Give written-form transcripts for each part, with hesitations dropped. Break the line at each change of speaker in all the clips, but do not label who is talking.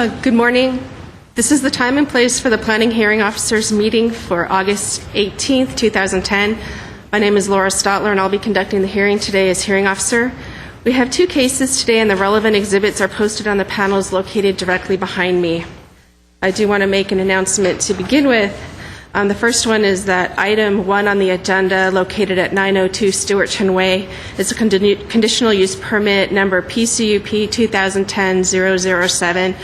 Good morning. This is the time and place for the Planning Hearing Officers meeting for August 18th, 2010. My name is Laura Stotler, and I'll be conducting the hearing today as hearing officer. We have two cases today, and the relevant exhibits are posted on the panels located directly behind me. I do want to make an announcement to begin with. The first one is that item 1 on the agenda, located at 902 Stewartton Way, is a conditional use permit number PCUP 2010-007.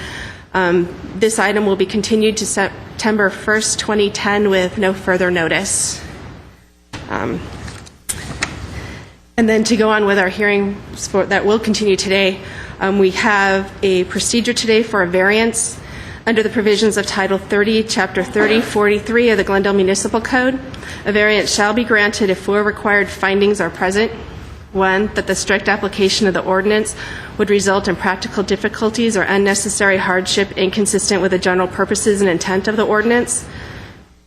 This item will be continued to September 1st, 2010 with no further notice. And then to go on with our hearing that will continue today, we have a procedure today for a variance under the provisions of Title 30, Chapter 3043 of the Glendale Municipal Code. A variance shall be granted if four required findings are present. 1, that the strict application of the ordinance would result in practical difficulties or unnecessary hardship inconsistent with the general purposes and intent of the ordinance.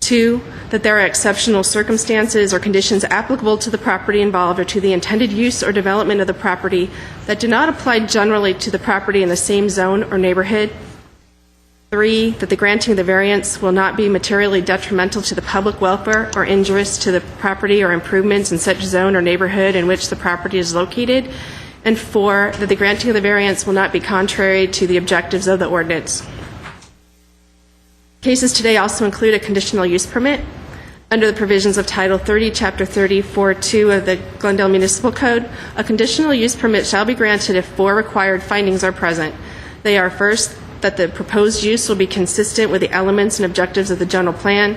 2, that there are exceptional circumstances or conditions applicable to the property involved or to the intended use or development of the property that do not apply generally to the property in the same zone or neighborhood. 3, that the granting of the variance will not be materially detrimental to the public welfare or injurious to the property or improvements in such zone or neighborhood in which the property is located. And 4, that the granting of the variance will not be contrary to the objectives of the ordinance. Cases today also include a conditional use permit under the provisions of Title 30, Chapter 3042 of the Glendale Municipal Code. A conditional use permit shall be granted if four required findings are present. They are: first, that the proposed use will be consistent with the elements and objectives of the general plan.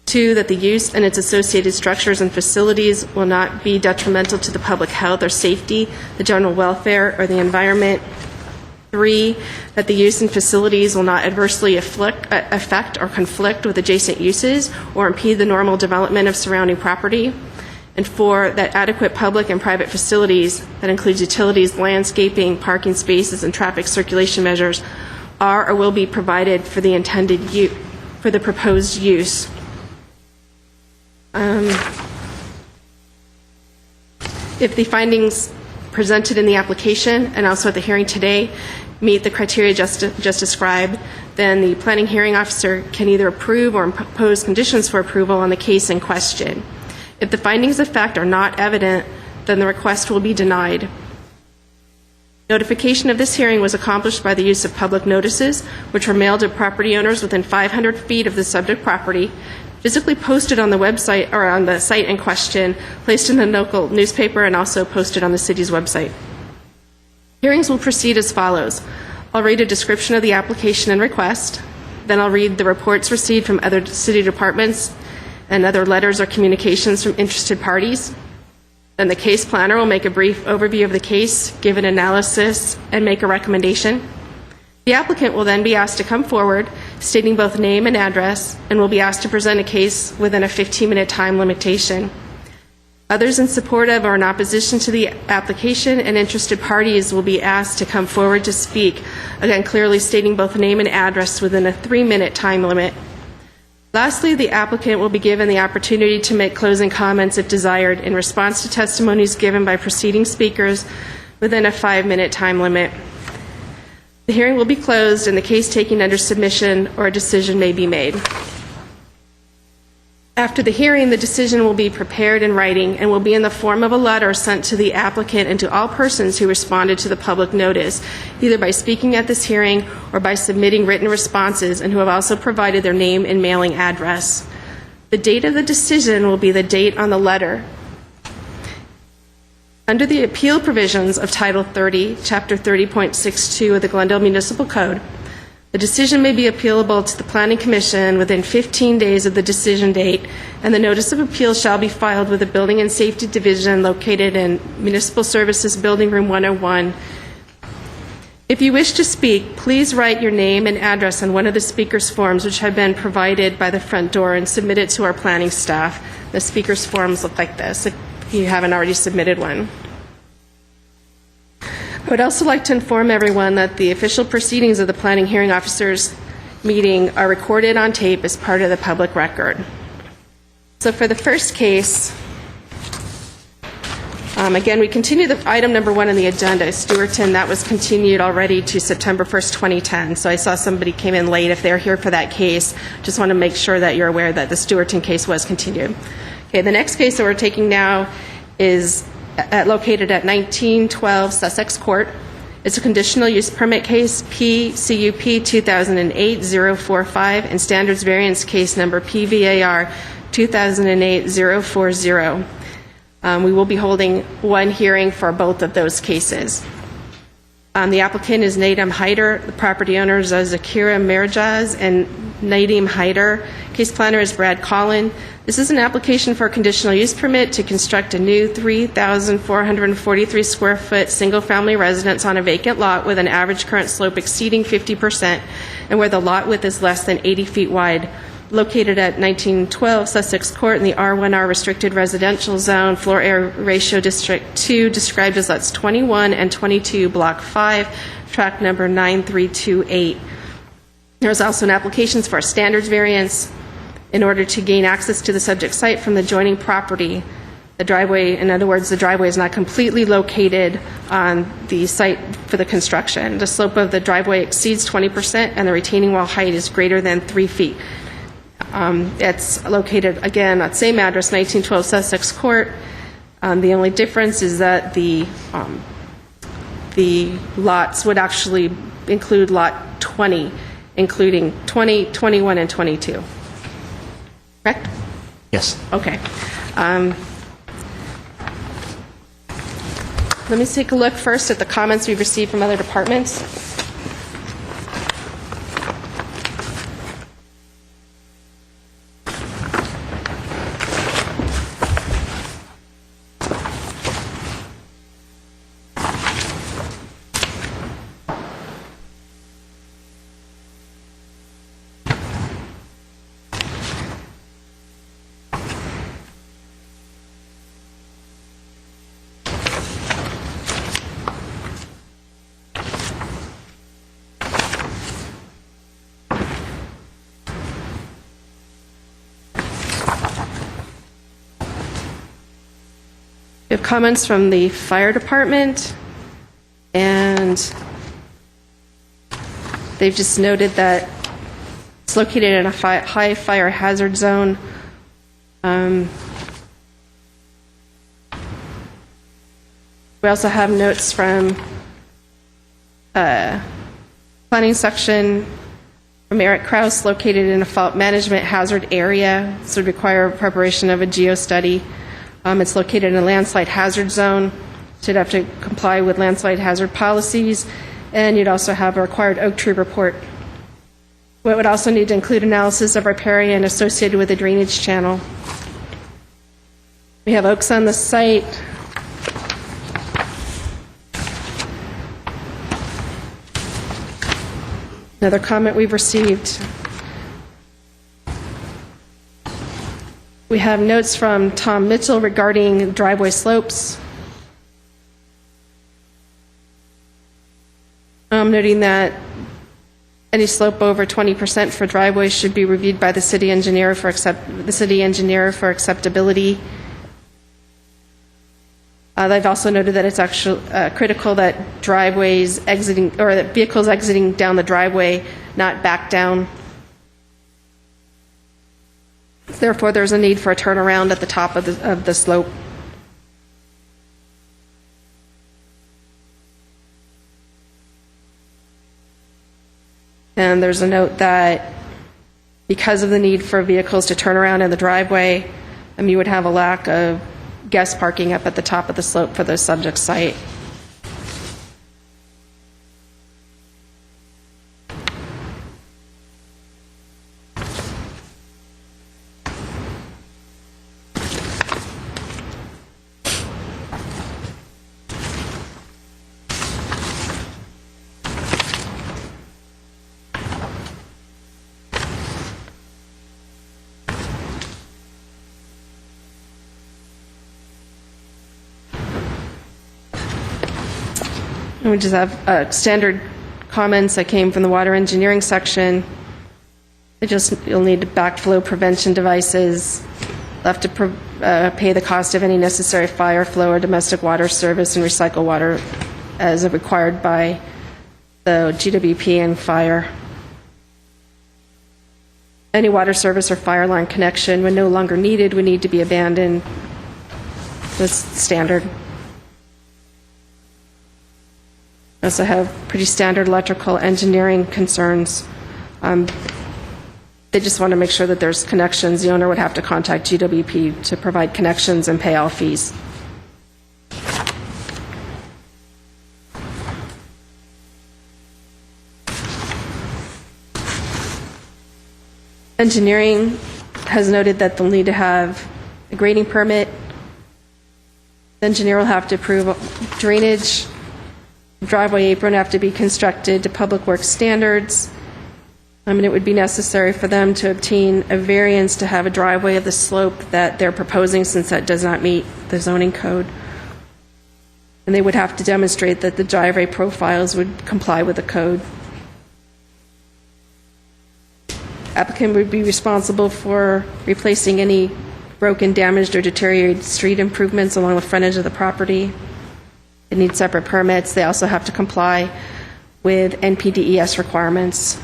2, that the use and its associated structures and facilities will not be detrimental to the public health or safety, the general welfare, or the environment. 3, that the use and facilities will not adversely affect or conflict with adjacent uses or impede the normal development of surrounding property. And 4, that adequate public and private facilities, that includes utilities, landscaping, parking spaces, and traffic circulation measures, are or will be provided for the intended use, for the proposed use. If the findings presented in the application and also at the hearing today meet the criteria just described, then the planning hearing officer can either approve or impose conditions for approval on the case in question. If the findings of fact are not evident, then the request will be denied. Notification of this hearing was accomplished by the use of public notices, which were mailed to property owners within 500 feet of the subject property, physically posted on the website or on the site in question, placed in the local newspaper, and also posted on the city's website. Hearings will proceed as follows. I'll read a description of the application and request. Then I'll read the reports received from other city departments and other letters or communications from interested parties. Then the case planner will make a brief overview of the case, give an analysis, and make a recommendation. The applicant will then be asked to come forward, stating both name and address, and will be asked to present a case within a 15-minute time limitation. Others in support of or in opposition to the application and interested parties will be asked to come forward to speak, again clearly stating both name and address within a 3-minute time limit. Lastly, the applicant will be given the opportunity to make closing comments if desired in response to testimonies given by preceding speakers within a 5-minute time limit. The hearing will be closed and the case taken under submission or a decision may be made. After the hearing, the decision will be prepared in writing and will be in the form of a letter sent to the applicant and to all persons who responded to the public notice, either by speaking at this hearing or by submitting written responses, and who have also provided their name and mailing address. The date of the decision will be the date on the letter. Under the appeal provisions of Title 30, Chapter 30.62 of the Glendale Municipal Code, the decision may be appealable to the Planning Commission within 15 days of the decision date, and the notice of appeal shall be filed with the Building and Safety Division located in Municipal Services Building Room 101. If you wish to speak, please write your name and address on one of the speaker's forms which have been provided by the front door and submit it to our planning staff. The speaker's forms look like this, if you haven't already submitted one. I would also like to inform everyone that the official proceedings of the Planning Hearing Officers meeting are recorded on tape as part of the public record. So for the first case, Again, we continue the item number 1 on the agenda, Stewarton. That was continued already to September 1st, 2010. So I saw somebody came in late. If they're here for that case, just want to make sure that you're aware that the Stewarton case was continued. Okay, the next case that we're taking now is located at 1912 Sussex Court. It's a conditional use permit case, PCUP 2008-045, and standards variance case number PVAR 2008-040. We will be holding one hearing for both of those cases. The applicant is Nadim Haider. The property owners are Zakira Merjaz and Nadim Haider. Case planner is Brad Collin. This is an application for a conditional use permit to construct a new 3,443 square foot single-family residence on a vacant lot with an average current slope exceeding 50% and where the lot width is less than 80 feet wide. Located at 1912 Sussex Court in the R1R restricted residential zone, floor area ratio District 2, described as lots 21 and 22, Block 5, tract number 9328. There's also an application for a standards variance in order to gain access to the subject site from the adjoining property. The driveway, in other words, the driveway is not completely located on the site for the construction. The slope of the driveway exceeds 20% and the retaining wall height is greater than 3 feet. It's located, again, at same address, 1912 Sussex Court. The only difference is that the lots would actually include lot 20, including 20, 21, and 22. Correct?
Yes.
Okay. Let me take a look first at the comments we've received from other departments. We have comments from the fire department, and they've just noted that it's located in a high fire hazard zone. We also have notes from planning section from Eric Kraus, located in a fault management hazard area. This would require preparation of a geo-study. It's located in a landslide hazard zone. So you'd have to comply with landslide hazard policies, and you'd also have a required oak tree report. We would also need to include analysis of riparian associated with the drainage channel. We have oaks on the site. Another comment we've received. We have notes from Tom Mitchell regarding driveway slopes. Noting that any slope over 20% for driveways should be reviewed by the city engineer for acceptability. They've also noted that it's actually critical that driveways exiting, or that vehicles exiting down the driveway not back down. Therefore, there's a need for a turnaround at the top of the slope. And there's a note that because of the need for vehicles to turn around in the driveway, you would have a lack of guest parking up at the top of the slope for the subject site. We just have standard comments that came from the water engineering section. You'll need backflow prevention devices, They'll have to pay the cost of any necessary fire, flow, or domestic water service and recycle water as required by the GWP and fire. Any water service or fire line connection, when no longer needed, would need to be abandoned. That's standard. We also have pretty standard electrical engineering concerns. They just want to make sure that there's connections. The owner would have to contact GWP to provide connections and pay all fees. Engineering has noted that they'll need to have a grading permit. The engineer will have to approve drainage. Driveway apron have to be constructed to public works standards. And it would be necessary for them to obtain a variance to have a driveway of the slope that they're proposing, since that does not meet the zoning code. And they would have to demonstrate that the driveway profiles would comply with the code. Applicant would be responsible for replacing any broken, damaged, or deteriorated street improvements along the frontage of the property. They need separate permits. They also have to comply with NPDES requirements.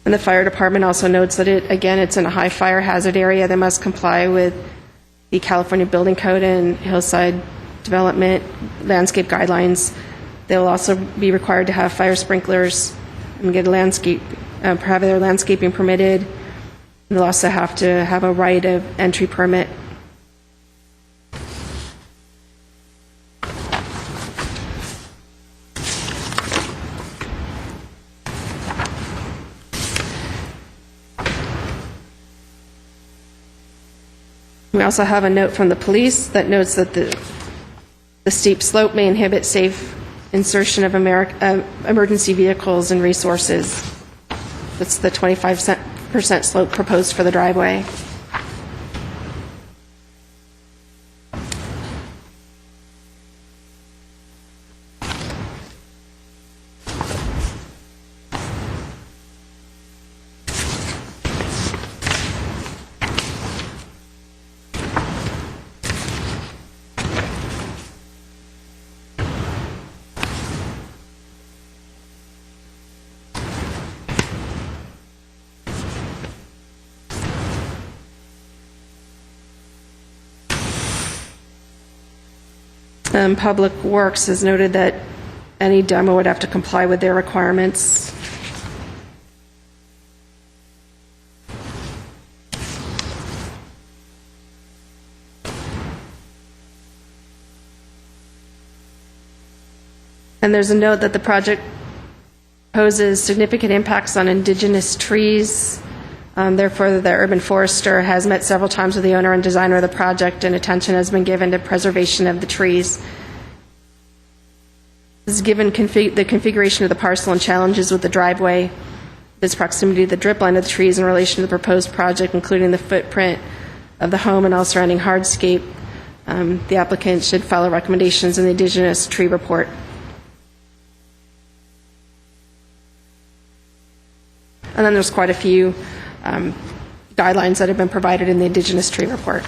And the fire department also notes that it's in a high fire hazard area. They must comply with the California Building Code and hillside development landscape guidelines. They'll also be required to have fire sprinklers and get have their landscaping permitted. And they'll also have to have a right of entry permit. We also have a note from the police that notes that the steep slope may inhibit safe insertion of emergency vehicles and resources. That's the 25% slope proposed for the driveway. Public Works has noted that any demo would have to comply with their requirements. And there's a note that the project poses significant impacts on indigenous trees. Therefore, the urban forester has met several times with the owner and designer of the project, and attention has been given to preservation of the trees. This is given the configuration of the parcel and challenges with the driveway, its proximity to the drip line of the trees in relation to the proposed project, including the footprint of the home and all surrounding hardscape. The applicant should follow recommendations in the indigenous tree report. And then there's quite a few guidelines that have been provided in the indigenous tree report.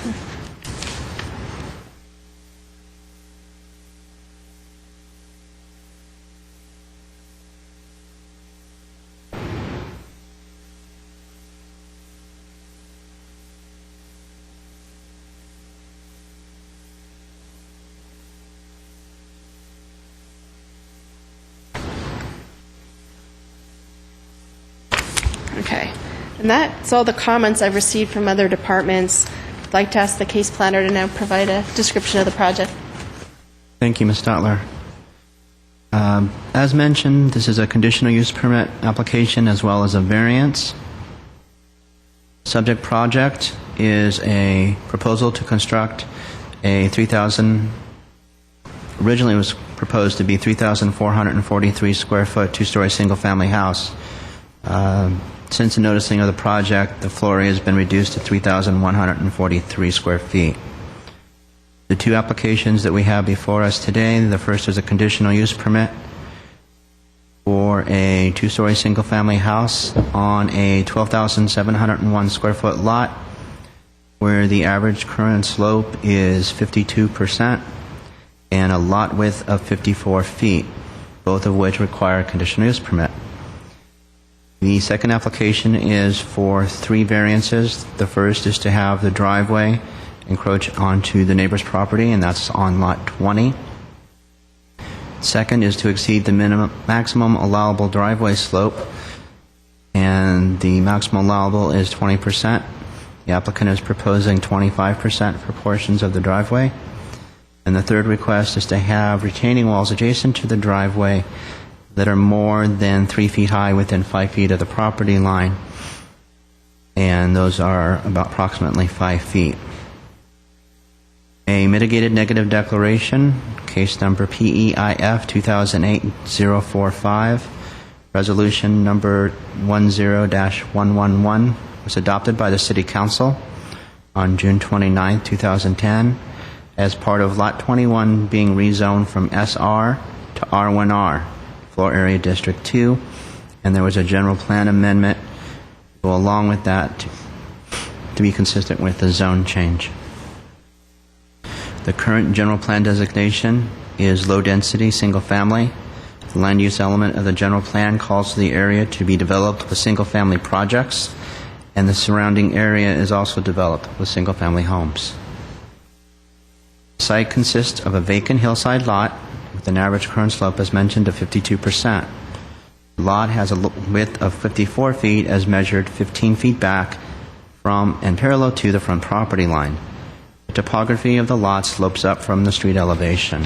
Okay, and that's all the comments I've received from other departments. I'd like to ask the case planner to now provide a description of the project.
Thank you, Ms. Stotler. As mentioned, this is a conditional use permit application as well as a variance. Subject project is a proposal to construct a originally it was proposed to be 3,443 square foot, two-story single-family house. Since the noticing of the project, the floor area has been reduced to 3,143 square feet. The two applications that we have before us today, the first is a conditional use permit for a two-story single-family house on a 12,701 square foot lot where the average current slope is 52% and a lot width of 54 feet, both of which require a conditional use permit. The second application is for 3 variances. The first is to have the driveway encroach onto the neighbor's property, and that's on lot 20. Second is to exceed the maximum allowable driveway slope, and the maximum allowable is 20%. The applicant is proposing 25% for portions of the driveway. And the third request is to have retaining walls adjacent to the driveway that are more than 3 feet high within 5 feet of the property line, and those are about approximately 5 feet. A mitigated negative declaration, case number PEIF 2008-045, resolution number 10-111, was adopted by the City Council on June 29, 2010, as part of Lot 21 being rezoned from SR to R1R, Floor Area District 2, and there was a general plan amendment to go along with that to be consistent with the zone change. The current general plan designation is low-density single-family. The land use element of the general plan calls for the area to be developed with single-family projects, and the surrounding area is also developed with single-family homes. The site consists of a vacant hillside lot with an average current slope, as mentioned, of 52%. The lot has a width of 54 feet as measured 15 feet back from and parallel to the front property line. The topography of the lot slopes up from the street elevation.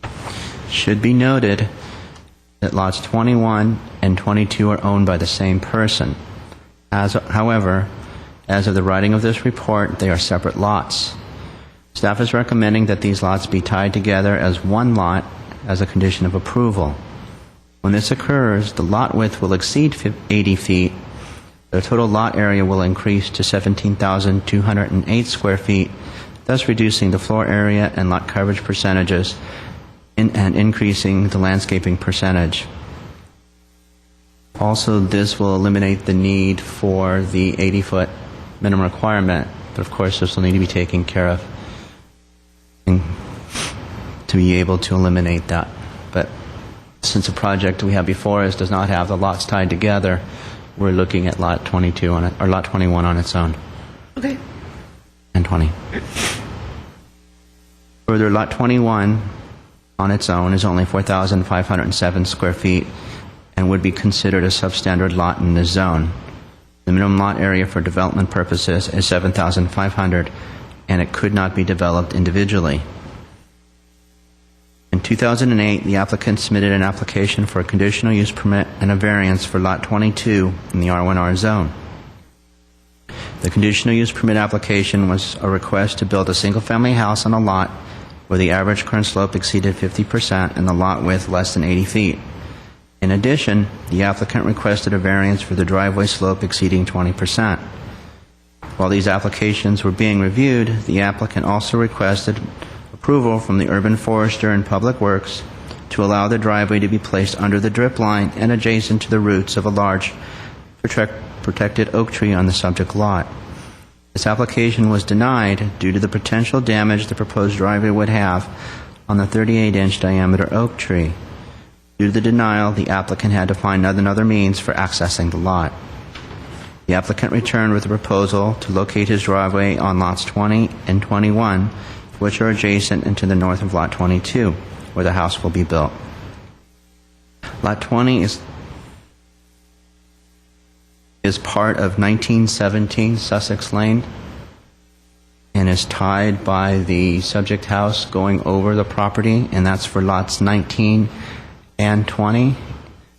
It should be noted that lots 21 and 22 are owned by the same person. However, as of the writing of this report, they are separate lots. Staff is recommending that these lots be tied together as one lot as a condition of approval. When this occurs, the lot width will exceed 80 feet. The total lot area will increase to 17,208 square feet, thus reducing the floor area and lot coverage percentages and increasing the landscaping percentage. Also, this will eliminate the need for the 80-foot minimum requirement, but of course this will need to be taken care of to be able to eliminate that. But since the project we have before us does not have the lots tied together, we're looking at lot 22 on it, or lot 21 on its own.
Okay.
And 20. Further, lot 21 on its own is only 4,507 square feet and would be considered a substandard lot in this zone. The minimum lot area for development purposes is 7,500, and it could not be developed individually. In 2008, the applicant submitted an application for a conditional use permit and a variance for lot 22 in the R1R zone. The conditional use permit application was a request to build a single-family house on a lot where the average current slope exceeded 50% and the lot width less than 80 feet. In addition, the applicant requested a variance for the driveway slope exceeding 20%. While these applications were being reviewed, the applicant also requested approval from the Urban Forester and Public Works to allow the driveway to be placed under the drip line and adjacent to the roots of a large protected oak tree on the subject lot. This application was denied due to the potential damage the proposed driveway would have on the 38-inch diameter oak tree. Due to the denial, the applicant had to find another means for accessing the lot. The applicant returned with a proposal to locate his driveway on lots 20 and 21, which are adjacent and to the north of lot 22, where the house will be built. Lot 20 is part of 1917 Sussex Lane and is tied by the subject house going over the property, and that's for lots 19 and 20.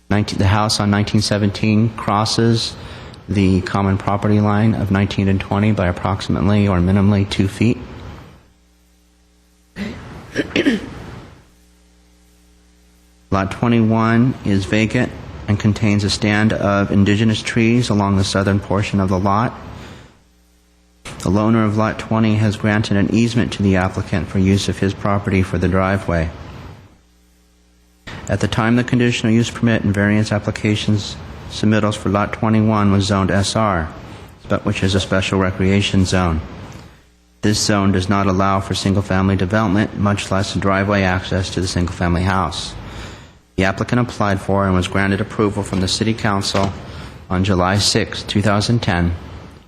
The house on 1917 crosses the common property line of 19 and 20 by approximately or minimally 2 feet. Lot 21 is vacant and contains a stand of indigenous trees along the southern portion of the lot. The owner of Lot 20 has granted an easement to the applicant for use of his property for the driveway. At the time the conditional use permit and variance applications submittals for Lot 21 was zoned SR, which is a special recreation zone. This zone does not allow for single-family development, much less driveway access to the single-family house. The applicant applied for and was granted approval from the City Council on July 6, 2010,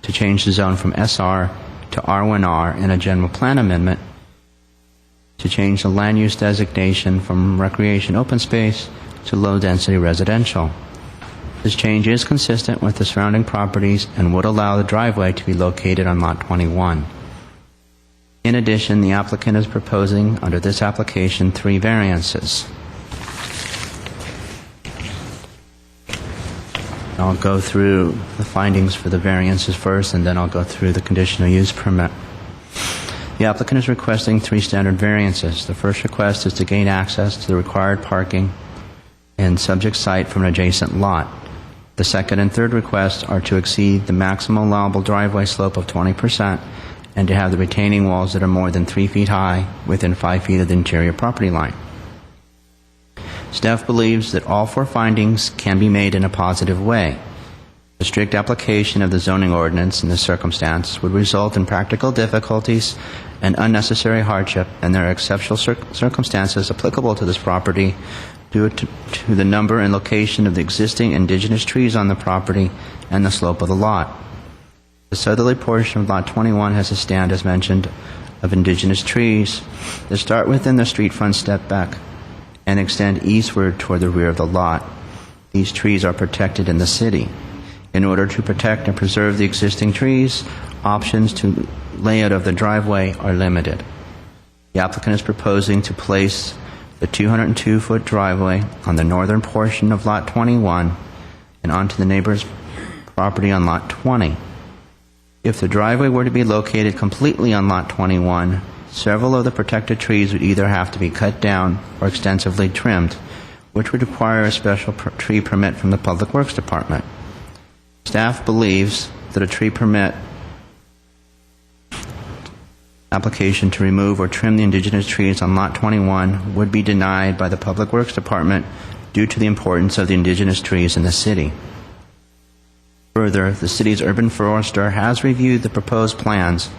to change the zone from SR to R1R in a general plan amendment, to change the land use designation from recreation open space to low-density residential. This change is consistent with the surrounding properties and would allow the driveway to be located on Lot 21. In addition, the applicant is proposing, under this application, 3 variances. I'll go through the findings for the variances first, and then I'll go through the conditional use permit. The applicant is requesting 3 standard variances. The first request is to gain access to the required parking and subject site from an adjacent lot. The second and third requests are to exceed the maximum allowable driveway slope of 20% and to have the retaining walls that are more than 3 feet high within 5 feet of the interior property line. Staff believes that all 4 findings can be made in a positive way. The strict application of the zoning ordinance in this circumstance would result in practical difficulties and unnecessary hardship, and there are exceptional circumstances applicable to this property due to the number and location of the existing indigenous trees on the property and the slope of the lot. The southerly portion of Lot 21 has a stand, as mentioned, of indigenous trees that start within the street front step back and extend eastward toward the rear of the lot. These trees are protected in the city. In order to protect and preserve the existing trees, options to layout of the driveway are limited. The applicant is proposing to place the 202-foot driveway on the northern portion of Lot 21 and onto the neighbor's property on Lot 20. If the driveway were to be located completely on Lot 21, several of the protected trees would either have to be cut down or extensively trimmed, which would require a special tree permit from the Public Works Department. Staff believes that a tree permit application to remove or trim the indigenous trees on Lot 21 would be denied by the Public Works Department due to the importance of the indigenous trees in the city. Further, the city's urban forester has reviewed the proposed plans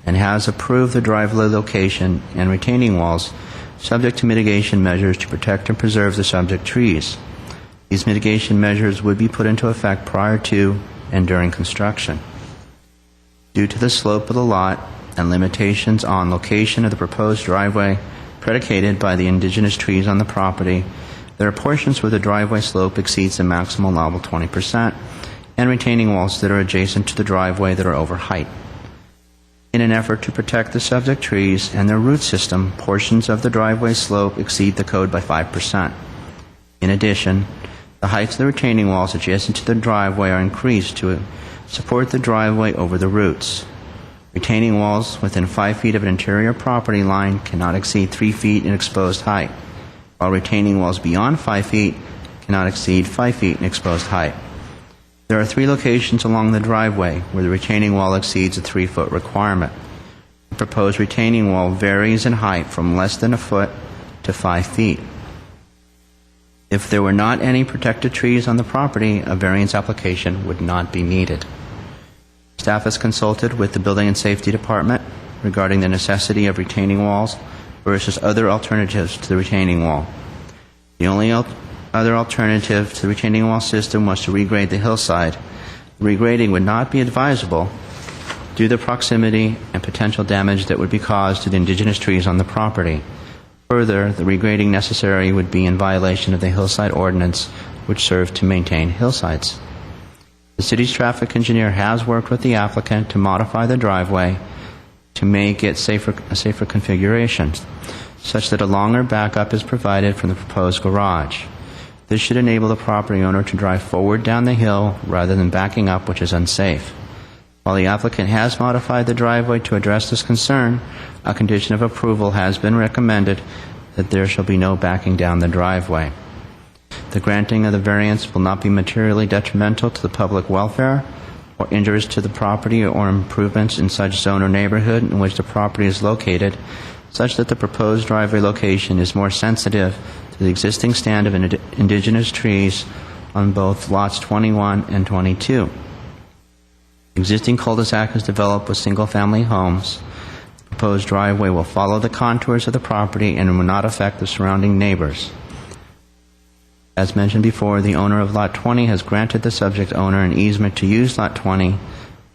and has approved the driveway location and retaining walls subject to mitigation measures to protect and preserve the subject trees. These mitigation measures would be put into effect prior to and during construction. Due to the slope of the lot and limitations on location of the proposed driveway predicated by the indigenous trees on the property, there are portions where the driveway slope exceeds the maximum allowable 20% and retaining walls that are adjacent to the driveway that are over height. In an effort to protect the subject trees and their root system, portions of the driveway slope exceed the code by 5%. In addition, the heights of the retaining walls adjacent to the driveway are increased to support the driveway over the roots. Retaining walls within 5 feet of an interior property line cannot exceed 3 feet in exposed height, while retaining walls beyond 5 feet cannot exceed 5 feet in exposed height. There are 3 locations along the driveway where the retaining wall exceeds a 3-foot requirement. The proposed retaining wall varies in height from less than a foot to 5 feet. If there were not any protected trees on the property, a variance application would not be needed. Staff has consulted with the Building and Safety Department regarding the necessity of retaining walls versus other alternatives to the retaining wall. The only other alternative to the retaining wall system was to regrade the hillside. Regrading would not be advisable due to the proximity and potential damage that would be caused to the indigenous trees on the property. Further, the regrading necessary would be in violation of the hillside ordinance, which serves to maintain hillsides. The city's traffic engineer has worked with the applicant to modify the driveway to make it a safer configuration, such that a longer backup is provided from the proposed garage. This should enable the property owner to drive forward down the hill rather than backing up, which is unsafe. While the applicant has modified the driveway to address this concern, a condition of approval has been recommended that there shall be no backing down the driveway. The granting of the variance will not be materially detrimental to the public welfare or injurious to the property or improvements in such zone or neighborhood in which the property is located, such that the proposed driveway location is more sensitive to the existing stand of indigenous trees on both lots 21 and 22. The existing cul-de-sac is developed with single-family homes. The proposed driveway will follow the contours of the property and will not affect the surrounding neighbors. As mentioned before, the owner of Lot 20 has granted the subject owner an easement to use Lot 20 for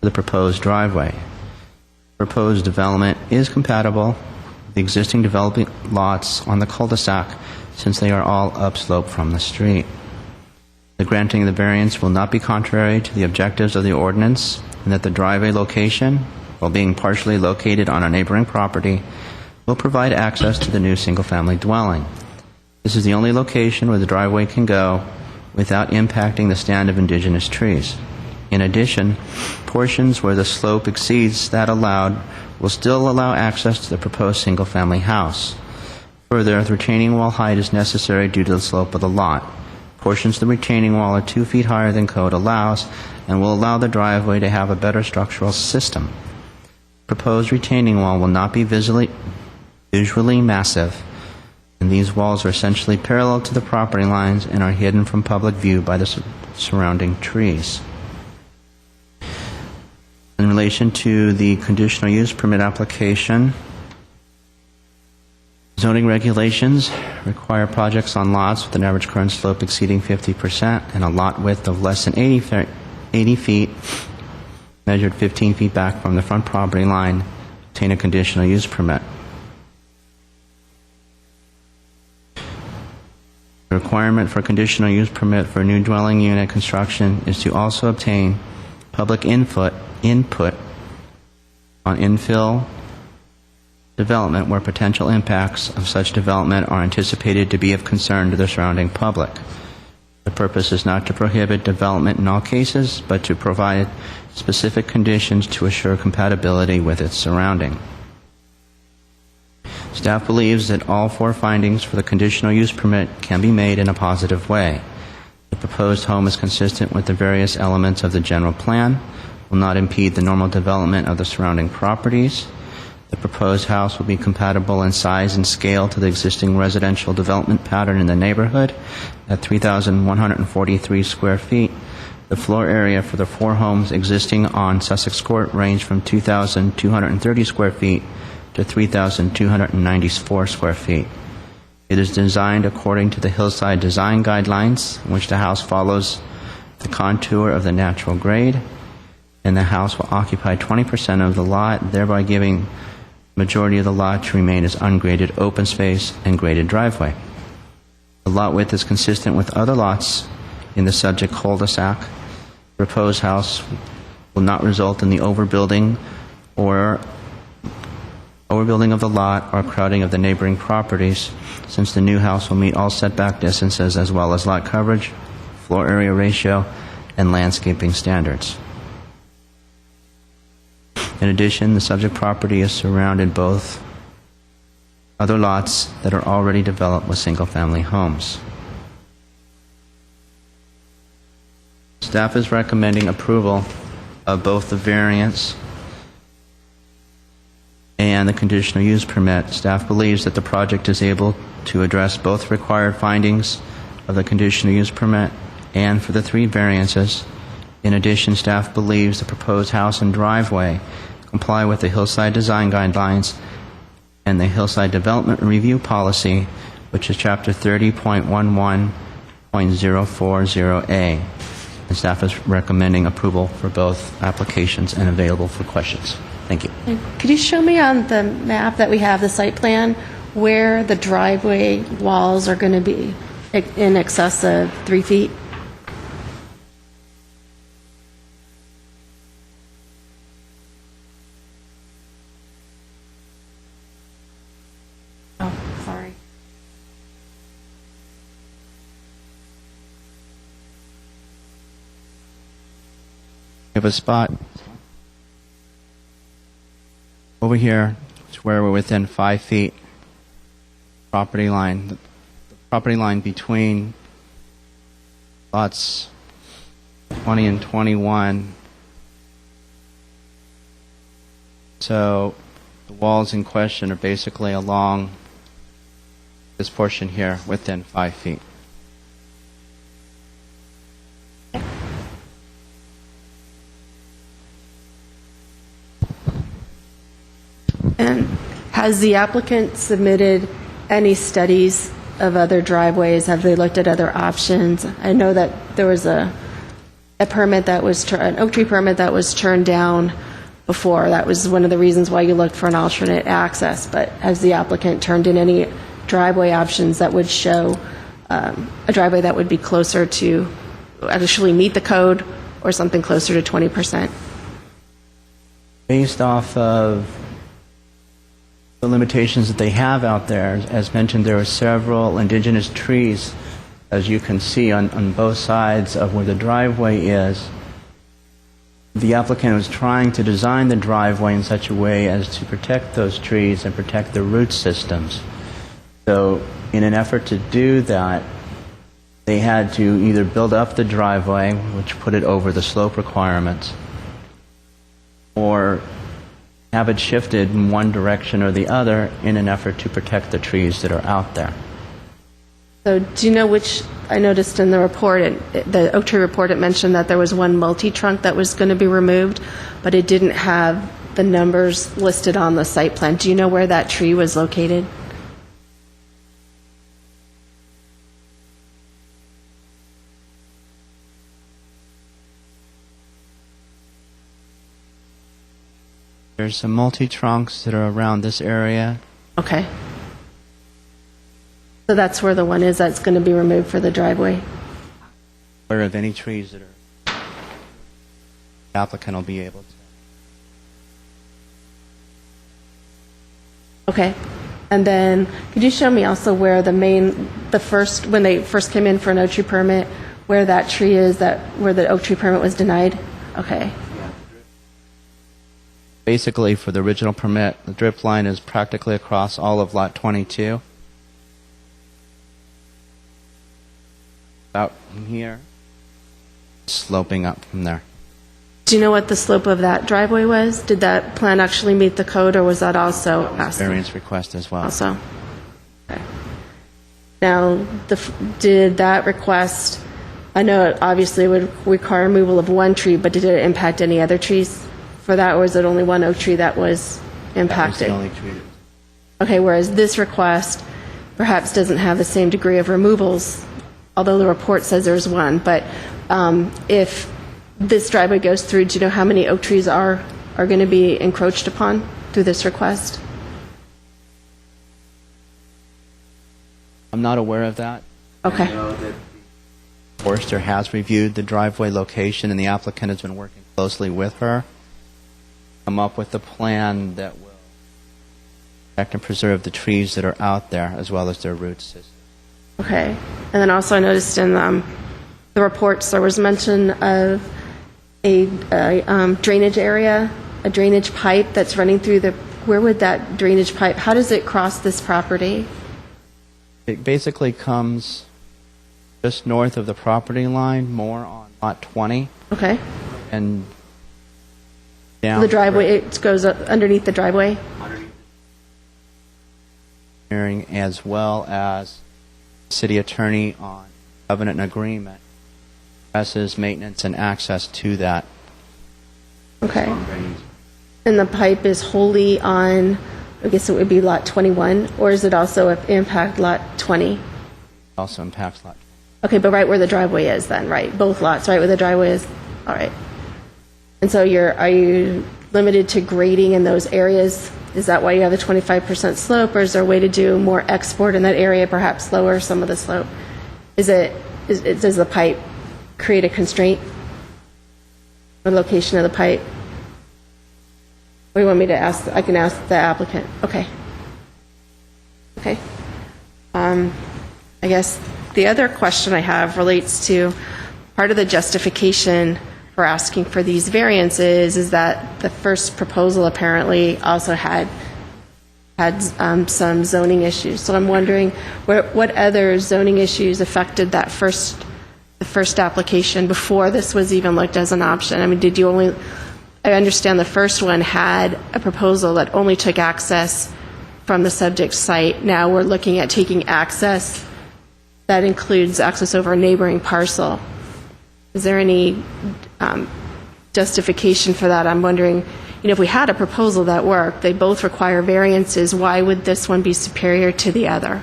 the proposed driveway. Proposed development is compatible with the existing developing lots on the cul-de-sac since they are all upslope from the street. The granting of the variance will not be contrary to the objectives of the ordinance, and that the driveway location, while being partially located on a neighboring property, will provide access to the new single-family dwelling. This is the only location where the driveway can go without impacting the stand of indigenous trees. In addition, portions where the slope exceeds that allowed will still allow access to the proposed single-family house. Further, the retaining wall height is necessary due to the slope of the lot. Portions of the retaining wall are 2 feet higher than code allows and will allow the driveway to have a better structural system. Proposed retaining wall will not be visually massive, and these walls are essentially parallel to the property lines and are hidden from public view by the surrounding trees. In relation to the conditional use permit application, zoning regulations require projects on lots with an average current slope exceeding 50% and a lot width of less than 80 feet, measured 15 feet back from the front property line, to obtain a conditional use permit. The requirement for a conditional use permit for a new dwelling unit construction is to also obtain public input on infill development where potential impacts of such development are anticipated to be of concern to the surrounding public. The purpose is not to prohibit development in all cases, but to provide specific conditions to assure compatibility with its surrounding. Staff believes that all 4 findings for the conditional use permit can be made in a positive way. The proposed home is consistent with the various elements of the general plan, will not impede the normal development of the surrounding properties. The proposed house will be compatible in size and scale to the existing residential development pattern in the neighborhood at 3,143 square feet. The floor area for the 4 homes existing on Sussex Court range from 2,230 square feet to 3,294 square feet. It is designed according to the hillside design guidelines, in which the house follows the contour of the natural grade, and the house will occupy 20% of the lot, thereby giving the majority of the lot to remain as ungraded open space and graded driveway. The lot width is consistent with other lots in the subject cul-de-sac. The proposed house will not result in the overbuilding of the lot or crowding of the neighboring properties, since the new house will meet all setback distances as well as lot coverage, floor area ratio, and landscaping standards. In addition, the subject property is surrounded both other lots that are already developed with single-family homes. Staff is recommending approval of both the variance and the conditional use permit. Staff believes that the project is able to address both required findings of the conditional use permit and for the 3 variances. In addition, staff believes the proposed house and driveway comply with the hillside design guidelines and the hillside development review policy, which is chapter 30.11.040A. And staff is recommending approval for both applications and available for questions. Thank you.
Could you show me on the map that we have, the site plan, where the driveway walls are going to be in excess of 3 feet? Oh, sorry.
We have a spot over here to where we're within 5 feet property line. The property line between lots 20 and 21. So the walls in question are basically along this portion here within 5 feet.
And has the applicant submitted any studies of other driveways? Have they looked at other options? I know that there was a permit that was, an oak tree permit that was turned down before. That was one of the reasons why you looked for an alternate access. But has the applicant turned in any driveway options that would show a driveway that would be closer to actually meet the code or something closer to 20%?
Based off of the limitations that they have out there, as mentioned, there are several indigenous trees, as you can see on both sides of where the driveway is. The applicant was trying to design the driveway in such a way as to protect those trees and protect the root systems. So in an effort to do that, they had to either build up the driveway, which put it over the slope requirements, or have it shifted in one direction or the other in an effort to protect the trees that are out there.
So do you know which, I noticed in the report, the oak tree report, it mentioned that there was one multi-trunk that was going to be removed, but it didn't have the numbers listed on the site plan. Do you know where that tree was located?
There's some multi-trunks that are around this area.
Okay. So that's where the one is that's going to be removed for the driveway?
Aware of any trees that are, the applicant will be able to.
Okay. And then could you show me also where when they first came in for an oak tree permit, where that tree is, where the oak tree permit was denied? Okay.
Basically, for the original permit, the drip line is practically across all of Lot 22. Out from here, sloping up from there.
Do you know what the slope of that driveway was? Did that plan actually meet the code, or was that also asked?
Variance request as well.
Also. Okay. Now, did that request, I know it obviously would require removal of one tree, but did it impact any other trees for that, or was it only one oak tree that was impacted?
That was the only tree.
Okay, whereas this request perhaps doesn't have the same degree of removals, although the report says there's one. But if this driveway goes through, do you know how many oak trees are going to be encroached upon through this request?
I'm not aware of that.
Okay.
I know that the forester has reviewed the driveway location, and the applicant has been working closely with her to come up with a plan that will protect and preserve the trees that are out there, as well as their root system.
Okay. And then also I noticed in the reports there was mention of a drainage area, a drainage pipe that's running through where would that drainage pipe, how does it cross this property?
It basically comes just north of the property line, more on Lot 20,
Okay.
and down
The driveway, it goes up underneath the driveway?
as well as city attorney on covenant and agreement addresses maintenance and access to that.
Okay. And the pipe is wholly on, I guess it would be Lot 21, or is it also impact Lot 20?
Also impacts Lot.
Okay, but right where the driveway is then, right? Both lots, right where the driveway is? All right. And so are you limited to grading in those areas? Is that why you have a 25% slope, or is there a way to do more export in that area, perhaps lower some of the slope? Does the pipe create a constraint? The location of the pipe? What do you want me to ask? I can ask the applicant. Okay. Okay. I guess the other question I have relates to part of the justification for asking for these variances is that the first proposal apparently also had some zoning issues. So I'm wondering what other zoning issues affected that first
the first application before this was even looked as an option? I mean, did you only, I understand the first one had a proposal that only took access from the subject site. Now we're looking at taking access that includes access over a neighboring parcel. Is there any justification for that? I'm wondering, if we had a proposal that worked, they both require variances, why would this one be superior to the other?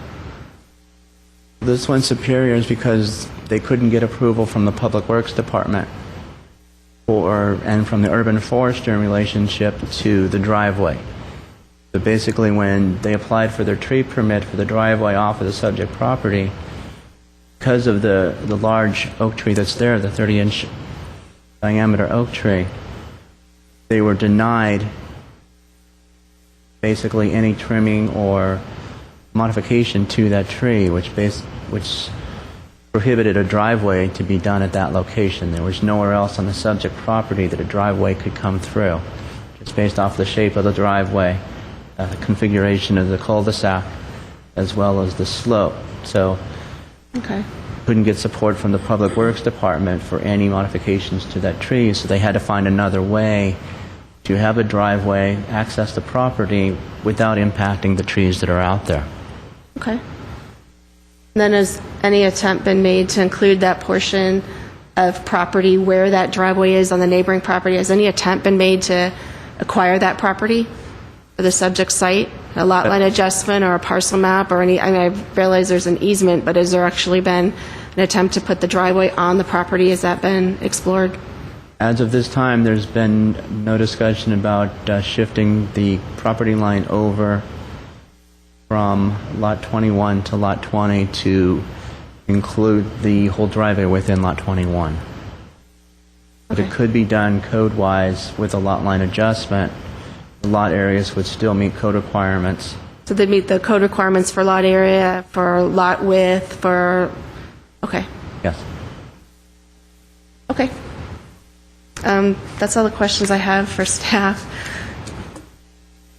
This one's superior is because they couldn't get approval from the Public Works Department and from the urban forester in relationship to the driveway. So basically, when they applied for their tree permit for the driveway off of the subject property, because of the large oak tree that's there, the 30-inch diameter oak tree, they were denied basically any trimming or modification to that tree, which prohibited a driveway to be done at that location. There was nowhere else on the subject property that a driveway could come through. It's based off the shape of the driveway, the configuration of the cul-de-sac, as well as the slope. So
Okay.
couldn't get support from the Public Works Department for any modifications to that tree, so they had to find another way to have a driveway access the property without impacting the trees that are out there.
Okay. Then has any attempt been made to include that portion of property where that driveway is on the neighboring property? Has any attempt been made to acquire that property for the subject site? A lot line adjustment or a parcel map or any, I mean, I realize there's an easement, but has there actually been an attempt to put the driveway on the property? Has that been explored?
As of this time, there's been no discussion about shifting the property line over from Lot 21 to Lot 20 to include the whole driveway within Lot 21. But it
Okay.
could be done code-wise with a lot line adjustment. The lot areas would still meet code requirements.
So they meet the code requirements for lot area, for lot width, for, okay.
Yes.
Okay. That's all the questions I have for staff.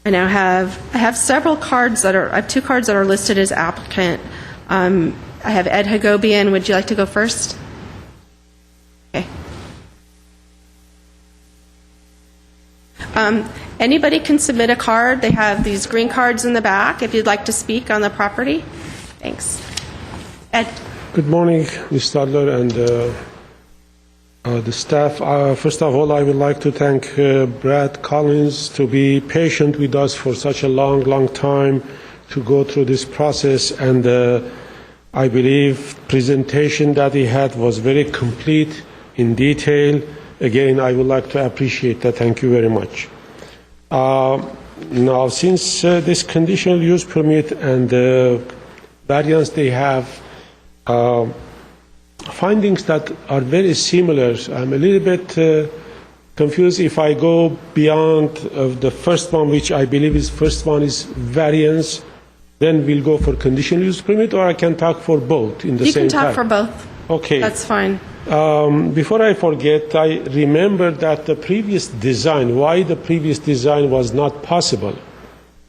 I have several cards I have 2 cards that are listed as applicant. I have Ed Hagobian. Would you like to go first? Okay. Anybody can submit a card. They have these green cards in the back if you'd like to speak on the property. Thanks. Ed.
Good morning, Ms. Stadler and the staff. First of all, I would like to thank Brad Collins to be patient with us for such a long time to go through this process. And I believe presentation that he had was very complete, in detail. Again, I would like to appreciate that. Thank you very much. Now, since this conditional use permit and variance, they have findings that are very similar. I'm a little bit confused if I go beyond the first one, which I believe is first one is variance, then we'll go for conditional use permit, or I can talk for both in the
You
same
can
time.
talk for both.
Okay.
That's fine.
Before I forget, I remember that the previous design, why the previous design was not possible.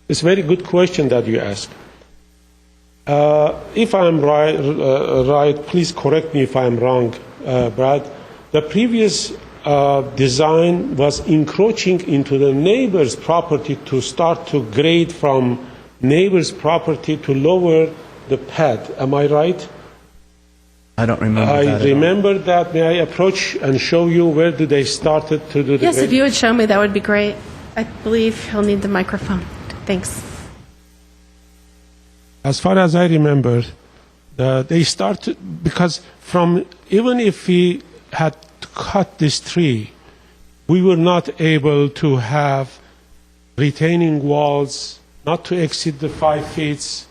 It's a very good question that you asked. If I'm right, please correct me if I'm wrong, Brad. The previous design was encroaching into the neighbor's property to start to grade from neighbor's property to lower the pad. Am I right?
I don't remember that
I
at all.
remember that. May I approach and show you where did they started to do the
Yes, if
grading?
you would show me, that would be great. I believe he'll need the microphone. Thanks.
As far as I remember, they started, because from, even if we had cut this tree, we were not able to have retaining walls not to exceed the 5 feet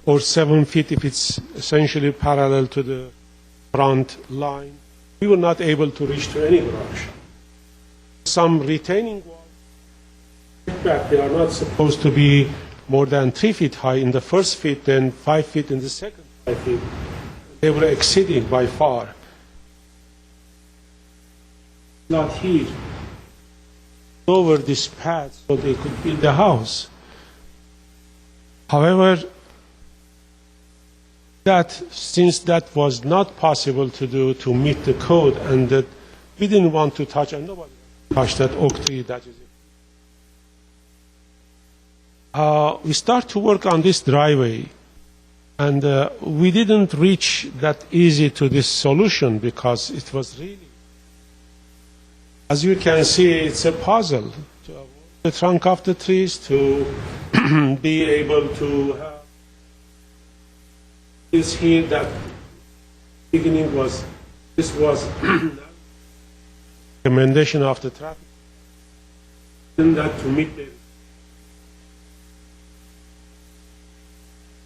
or 7 feet if it's essentially parallel to the front line. We were not able to reach to any garage. Some retaining walls, they are not supposed to be more than 3 feet high in the first feet, then 5 feet in the second 5 feet. They were exceeding by far. Not here. Over this path so they could build the house. However, that since that was not possible to do to meet the code, and that we didn't want to touch, and nobody touched that oak tree. That is it. We start to work on this driveway, and we didn't reach that easy to this solution because it was really, as you can see, it's a puzzle to avoid the trunk of the trees, to be able to have this here. That beginning was, this was recommendation of the traffic, and that to meet the,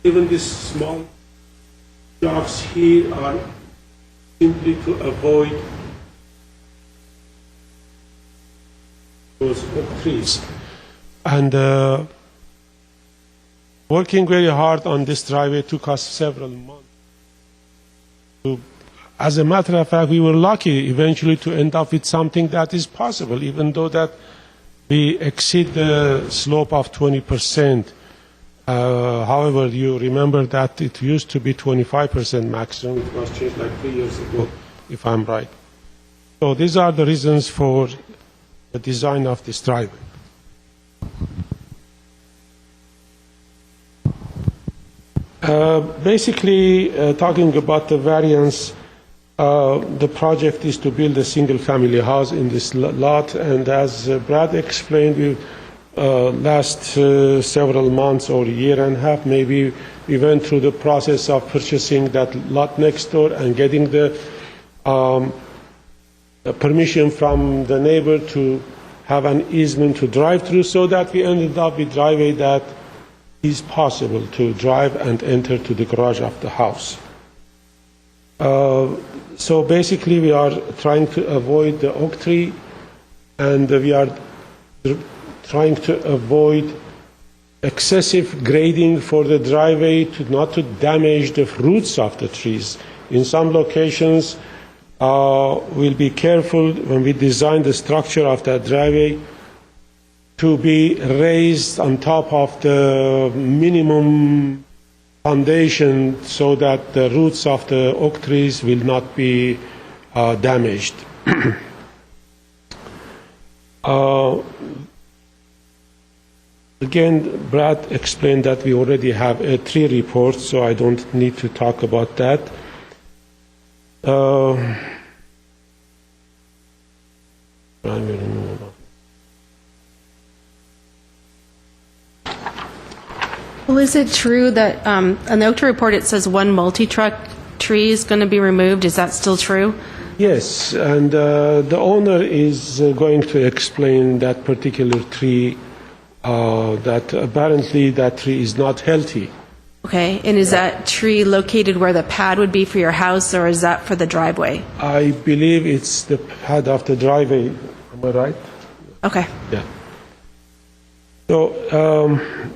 even these small jogs here are simply to avoid those oak trees. And working very hard on this driveway took us several months. As a matter of fact, we were lucky eventually to end up with something that is possible, even though that we exceed the slope of 20%. However, you remember that it used to be 25% maximum. It was changed like 3 years ago, if I'm right. So these are the reasons for the design of this driveway. Basically, talking about the variance, the project is to build a single-family house in this lot, and as Brad explained, we last several months or a year and a half, maybe we went through the process of purchasing that lot next door and getting the permission from the neighbor to have an easement to drive through, so that we ended up with driveway that is possible to drive and enter to the garage of the house. So basically we are trying to avoid the oak tree, and we are trying to avoid excessive grading for the driveway not to damage the roots of the trees. In some locations, we'll be careful when we design the structure of that driveway to be raised on top of the minimum foundation so that the roots of the oak trees will not be damaged. Again, Brad explained that we already have a tree report, so I don't need to talk about that.
Well, is it true that on the oak tree report it says one multi-truck tree is going to be removed? Is that still true?
Yes, and the owner is going to explain that particular tree, that apparently that tree is not healthy.
Okay, and is that tree located where the pad would be for your house, or is that for the driveway?
I believe it's the pad of the driveway. Am I right?
Okay.
Yeah. So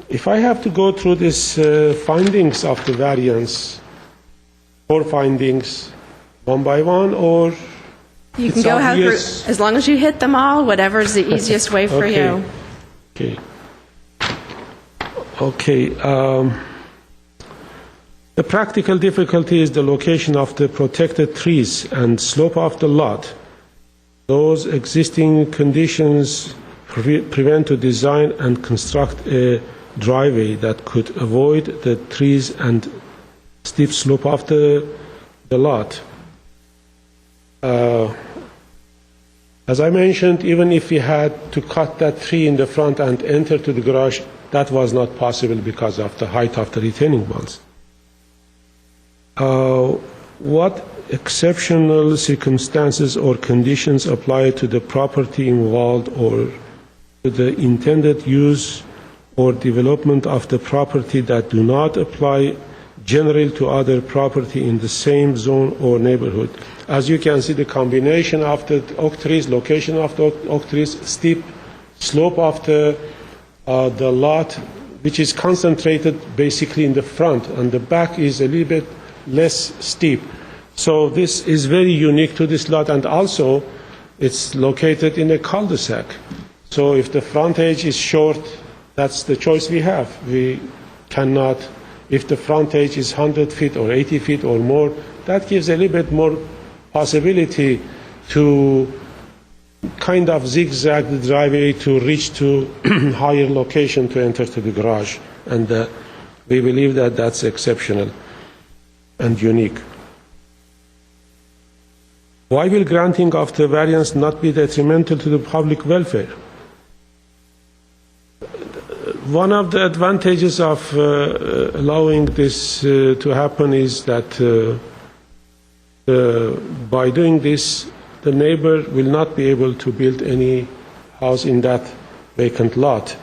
if I have to go through these findings of the variance, 4 findings, one by one, or
You
it's
can go have,
obvious?
as long as you hit them all, whatever's the easiest way for
Okay.
you.
Okay. Okay. The practical difficulty is the location of the protected trees and slope of the lot. Those existing conditions prevent to design and construct a driveway that could avoid the trees and steep slope of the lot. As I mentioned, even if we had to cut that tree in the front and enter to the garage, that was not possible because of the height of the retaining walls. What exceptional circumstances or conditions apply to the property involved or to the intended use or development of the property that do not apply generally to other property in the same zone or neighborhood? As you can see, the combination of the oak trees, location of the oak trees, steep slope of the lot, which is concentrated basically in the front, and the back is a little bit less steep. So this is very unique to this lot, and also it's located in a cul-de-sac. So if the front edge is short, that's the choice we have. We cannot If the frontage is 100 feet or 80 feet or more, that gives a little bit more possibility to kind of zigzag the driveway to reach to higher location to enter to the garage. And we believe that that's exceptional and unique. Why will granting of the variance not be detrimental to the public welfare? One of the advantages of allowing this to happen is that by doing this, the neighbor will not be able to build any house in that vacant lot,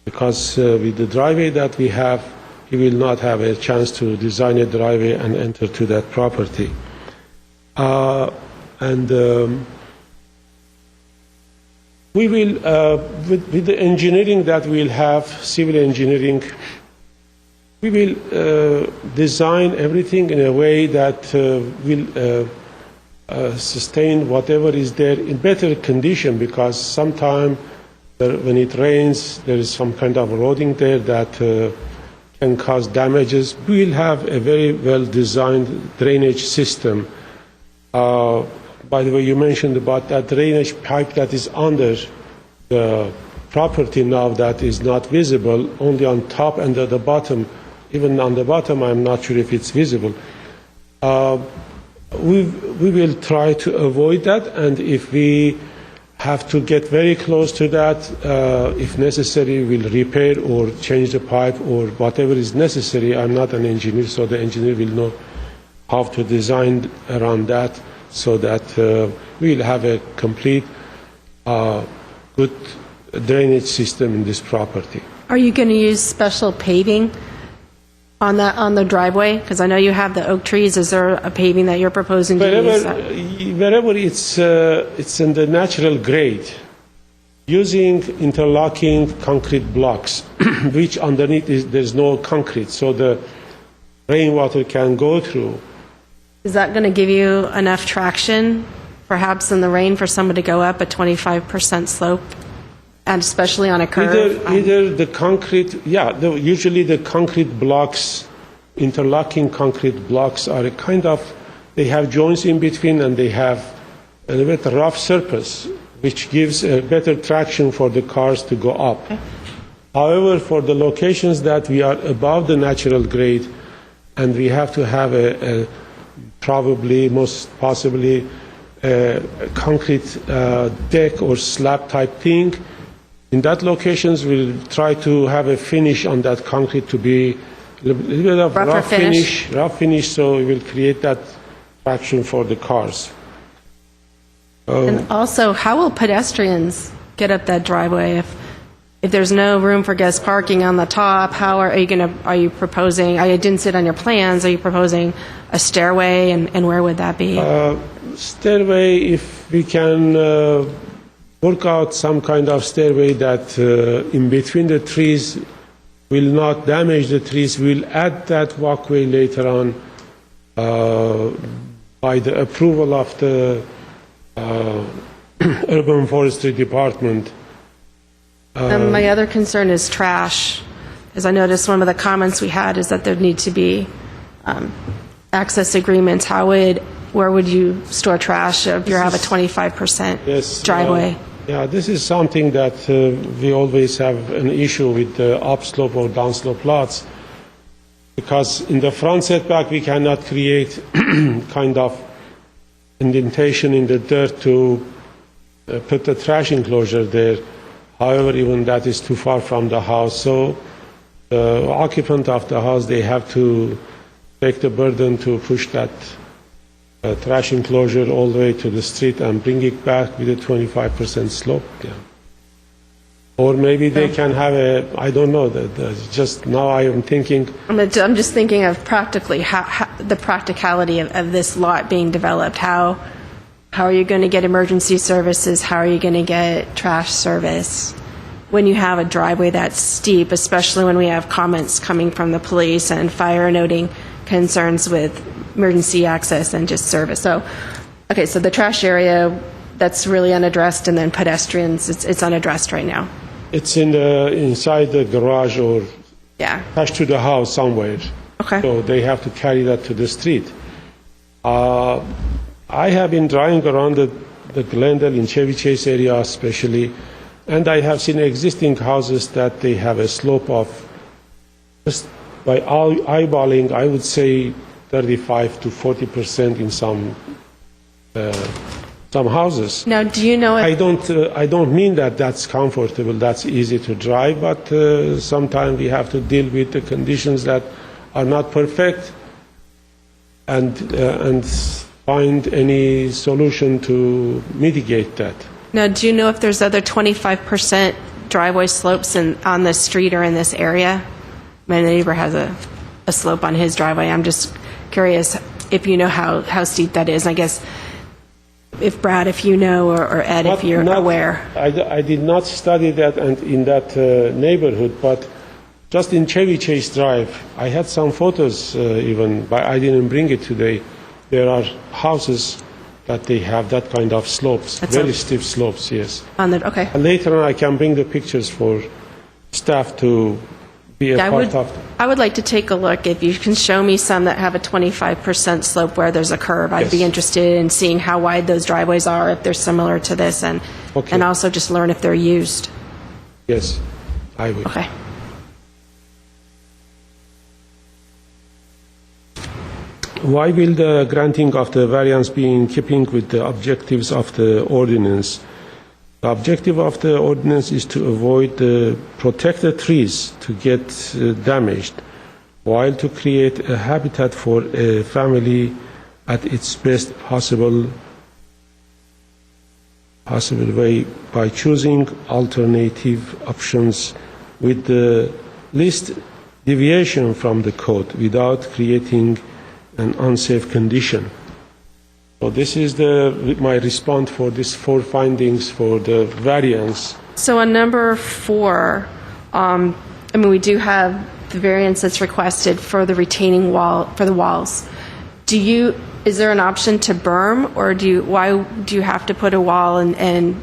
because with the driveway that we have, he will not have a chance to design a driveway and enter to that property. We will, with the engineering that we'll have, civil engineering, we will design everything in a way that will sustain whatever is there in better condition, because sometimes when it rains, there is some kind of eroding there that can cause damages. We will have a very well-designed drainage system. By the way, you mentioned about that drainage pipe that is under the property now that is not visible, only on top and at the bottom. Even on the bottom, I'm not sure if it's visible. We will try to avoid that, and if we have to get very close to that, if necessary, we'll repair or change the pipe or whatever is necessary. I'm not an engineer, so the engineer will know how to design around that, so that we'll have a complete, good drainage system in this property.
Are you going to use special paving on the driveway? Because I know you have the oak trees. Is there a paving that you're proposing to use?
Wherever it's in the natural grade, using interlocking concrete blocks, which underneath there's no concrete, so the rainwater can go through.
Is that going to give you enough traction, perhaps in the rain, for someone to go up a 25% slope, and especially on a curve?
Either the concrete, usually the concrete blocks, interlocking concrete blocks are a kind of, they have joints in between and they have a little bit rough surface, which gives a better traction for the cars to go up. Okay. However, for the locations that we are above the natural grade, and we have to have a probably, most possibly, a concrete deck or slab type thing. In that locations, we'll try to have a finish on that concrete to be a little bit of rough finish, so we will create that traction for the cars.
And also, how will pedestrians get up that driveway if there's no room for guest parking on the top? How are you proposing, I didn't sit on your plans, are you proposing a stairway, and where would that be?
Stairway, if we can work out some kind of stairway that in between the trees will not damage the trees, we'll add that walkway later on by the approval of the Urban Forestry Department.
My other concern is trash. As I noticed, one of the comments we had is that there need to be access agreements. Where would you store trash if you have a 25% driveway?
This is something that we always have an issue with the upslope or downslope lots, because in the front setback we cannot create kind of indentation in the dirt to put the trash enclosure there. However, even that is too far from the house, so the occupant of the house, they have to take the burden to push that trash enclosure all the way to the street and bring it back with a 25% slope. Yeah. Or maybe they can have I don't know, just now I am thinking.
I'm just thinking of practically the practicality of this lot being developed. How are you going to get emergency services? How are you going to get trash service when you have a driveway that's steep, especially when we have comments coming from the police and fire noting concerns with emergency access and just service? So the trash area, that's really unaddressed, and then pedestrians, it's unaddressed right now.
It's inside the garage or
Yeah.
attached to the house somewhere.
Okay.
So they have to carry that to the street. I have been driving around the Glendale in Chevy Chase area especially, and I have seen existing houses that they have a slope of, just by eyeballing, I would say 35 to 40% in some houses.
Now, do you know if
I don't mean that that's comfortable, that's easy to drive, but sometimes we have to deal with the conditions that are not perfect and find any solution to mitigate that.
Now, do you know if there's other 25% driveway slopes on this street or in this area? My neighbor has a slope on his driveway. I'm just curious if you know how steep that is. I guess if Brad, if you know, or Ed, if you're aware.
I did not study that and in that neighborhood, but just in Chevy Chase Drive, I had some photos even, but I didn't bring it today. There are houses that they have that kind of slopes, very steep slopes, yes.
Okay.
And later on, I can bring the pictures for staff to be a part of.
I would like to take a look. If you can show me some that have a 25% slope where there's a curve, I'd be interested in seeing how wide those driveways are, if they're similar to this, and also just learn if they're used.
Yes, I will.
Okay.
Why will the granting of the variance be in keeping with the objectives of the ordinance? The objective of the ordinance is to avoid the protected trees to get damaged, while to create a habitat for a family at its best possible way by choosing alternative options with the least deviation from the code without creating an unsafe condition. So this is my response for these 4 findings for the variance.
So on number 4, we do have the variance that's requested for the retaining wall, for the walls. Is there an option to berm, or why do you have to put a wall, and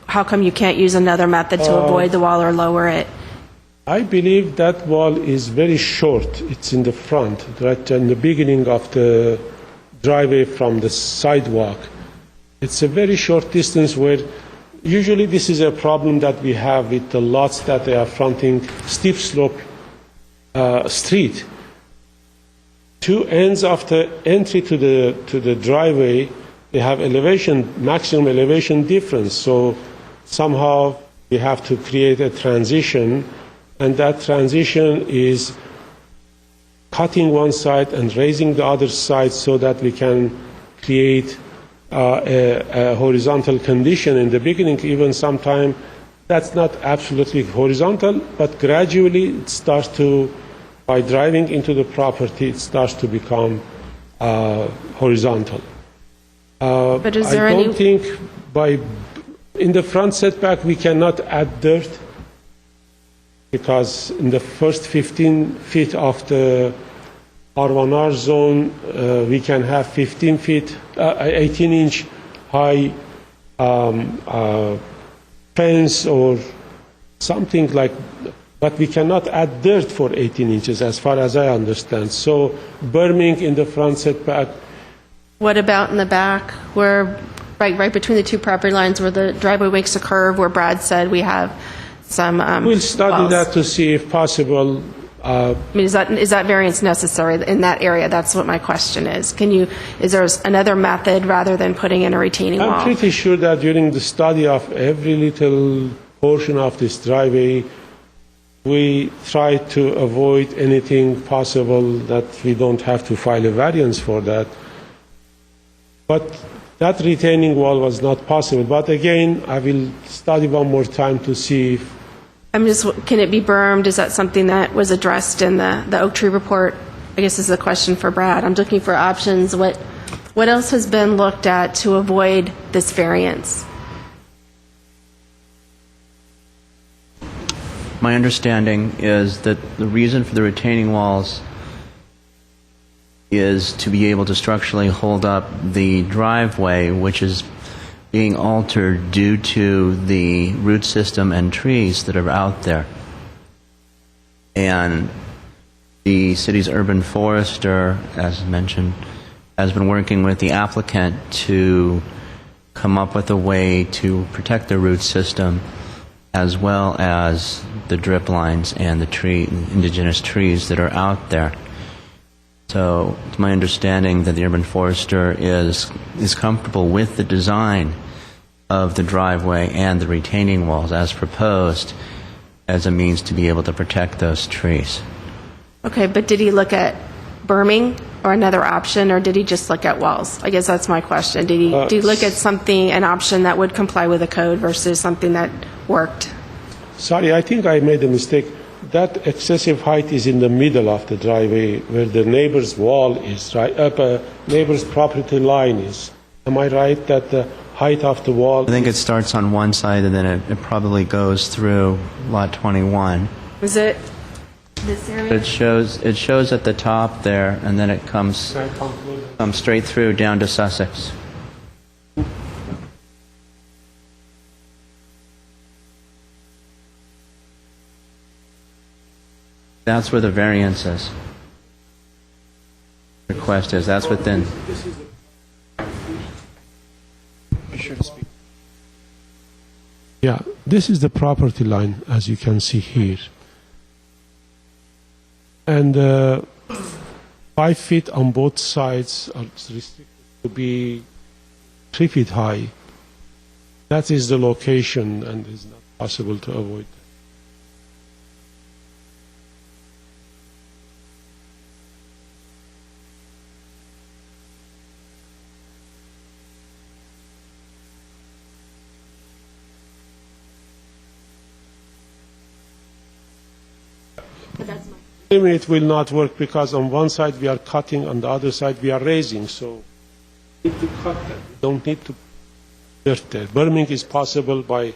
how come you can't use another method to avoid the wall or lower it?
I believe that wall is very short. It's in the front, right in the beginning of the driveway from the sidewalk. It's a very short distance where usually this is a problem that we have with the lots that they are fronting steep slope street. 2 ends of the entry to the driveway, they have maximum elevation difference. So somehow we have to create a transition, and that transition is cutting one side and raising the other side so that we can create a horizontal condition in the beginning. Even sometimes that's not absolutely horizontal, but gradually it starts to, by driving into the property, it starts to become horizontal.
But is there
I don't think in the front setback we cannot add dirt, because in the first 15 feet of the R1R zone, we can have 18-inch high fence or something like, but we cannot add dirt for 18 inches as far as I understand. So berming in the front setback.
What about in the back, where right between the 2 property lines where the driveway makes a curve, where Brad said we have some
we'll study
walls.
that to see if possible.
Is that variance necessary in that area? That's what my question is. Is there another method rather than putting in a retaining wall?
I'm pretty sure that during the study of every little portion of this driveway, we try to avoid anything possible that we don't have to file a variance for that. But that retaining wall was not possible. But again, I will study one more time to see if
can it be bermed? Is that something that was addressed in the Oak Tree report? I guess this is a question for Brad. I'm looking for options. What else has been looked at to avoid this variance?
My understanding is that the reason for the retaining walls is to be able to structurally hold up the driveway, which is being altered due to the root system and trees that are out there. And the city's urban forester, as mentioned, has been working with the applicant to come up with a way to protect the root system as well as the drip lines and the indigenous trees that are out there. So it's my understanding that the urban forester is comfortable with the design of the driveway and the retaining walls as proposed as a means to be able to protect those trees.
Okay, but did he look at berming or another option, or did he just look at walls? I guess that's my question. Did he look at something, an option that would comply with the code versus something that worked?
Sorry, I think I made a mistake. That excessive height is in the middle of the driveway where the neighbor's wall is, right? Neighbor's property line is. Am I right that the height of the wall?
I think it starts on one side and then it probably goes through lot 21.
Was it this area?
It shows at the top there, and then it comes straight through down to Sussex. That's where the variance is. Request is. That's within.
Yeah, this is the property line, as you can see here. And 5 feet on both sides are restricted to be 3 feet high. That is the location, and it's not possible to avoid. It will not work because on one side we are cutting, on the other side we are raising. So we need to cut that. We don't need to dirt there. Berming is possible by.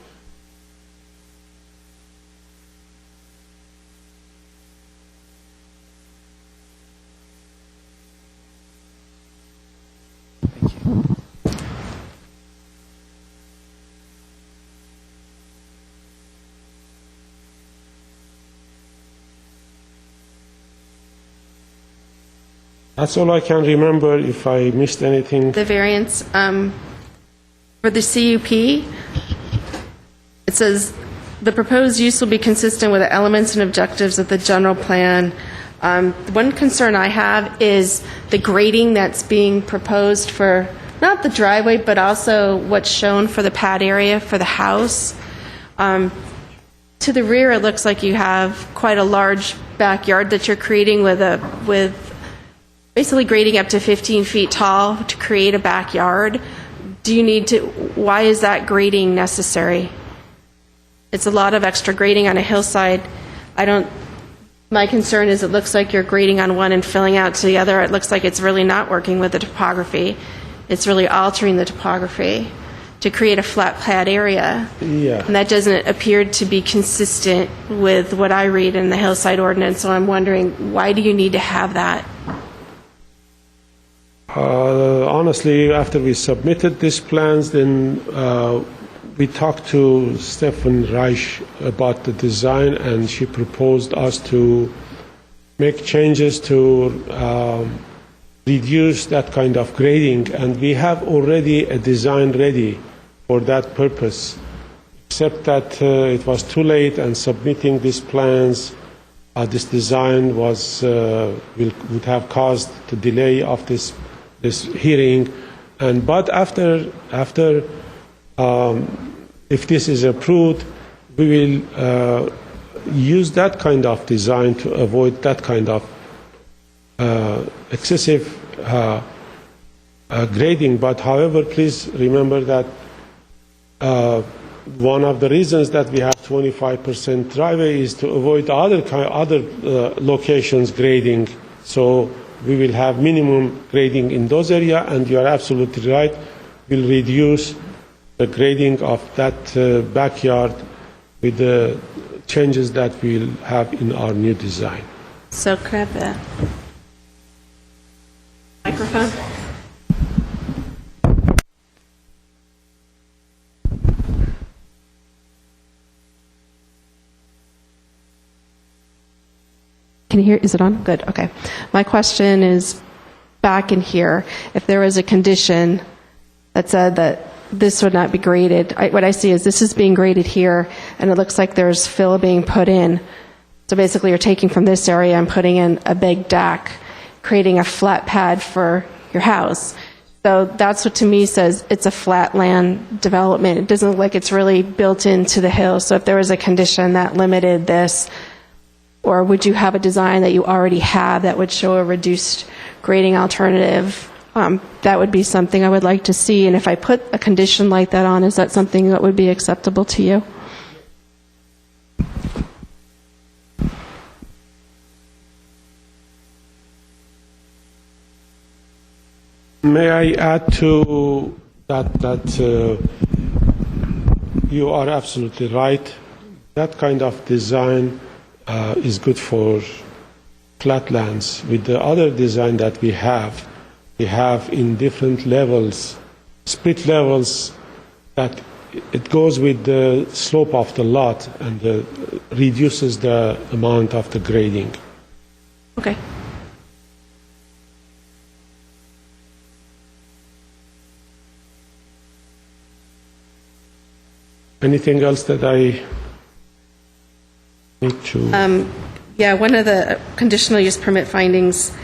That's all I can remember. If I missed anything.
The variance for the CUP, it says the proposed use will be consistent with the elements and objectives of the general plan. One concern I have is the grading that's being proposed for not the driveway, but also what's shown for the pad area for the house. To the rear, it looks like you have quite a large backyard that you're creating with basically grading up to 15 feet tall to create a backyard. Why is that grading necessary? It's a lot of extra grading on a hillside. My concern is it looks like you're grading on one and filling out to the other. It looks like it's really not working with the topography. It's really altering the topography to create a flat pad area.
Yeah.
And that doesn't appear to be consistent with what I read in the hillside ordinance. So I'm wondering, why do you need to have that?
Honestly, after we submitted these plans, then we talked to Stefan Reich about the design, and she proposed us to make changes to reduce that kind of grading, and we have already a design ready for that purpose, except that it was too late, and submitting these plans, this design would have caused the delay of this hearing, but after if this is approved, we will use that kind of design to avoid that kind of excessive grading. But however, please remember that one of the reasons that we have 25% driveway is to avoid other locations grading. So we will have minimum grading in those areas, and you are absolutely right. We'll reduce the grading of that backyard with the changes that we'll have in our new design.
So could I have the microphone? Can you hear? Is it on? Good. Okay. My question is back in here. If there was a condition that said that this would not be graded, what I see is this is being graded here, and it looks like there's fill being put in. So basically, you're taking from this area and putting in a big deck, creating a flat pad for your house. So that's what to me says it's a flat land development. It doesn't look like it's really built into the hill. So if there was a condition that limited this, or would you have a design that you already have that would show a reduced grading alternative? That would be something I would like to see. And if I put a condition like that on, is that something that would be acceptable to you?
May I add to that you are absolutely right. That kind of design is good for flatlands. With the other design that we have in different levels, split levels, that it goes with the slope of the lot and reduces the amount of the grading.
Okay.
Anything else that I need to?
Yeah, one of the conditional use permit findings,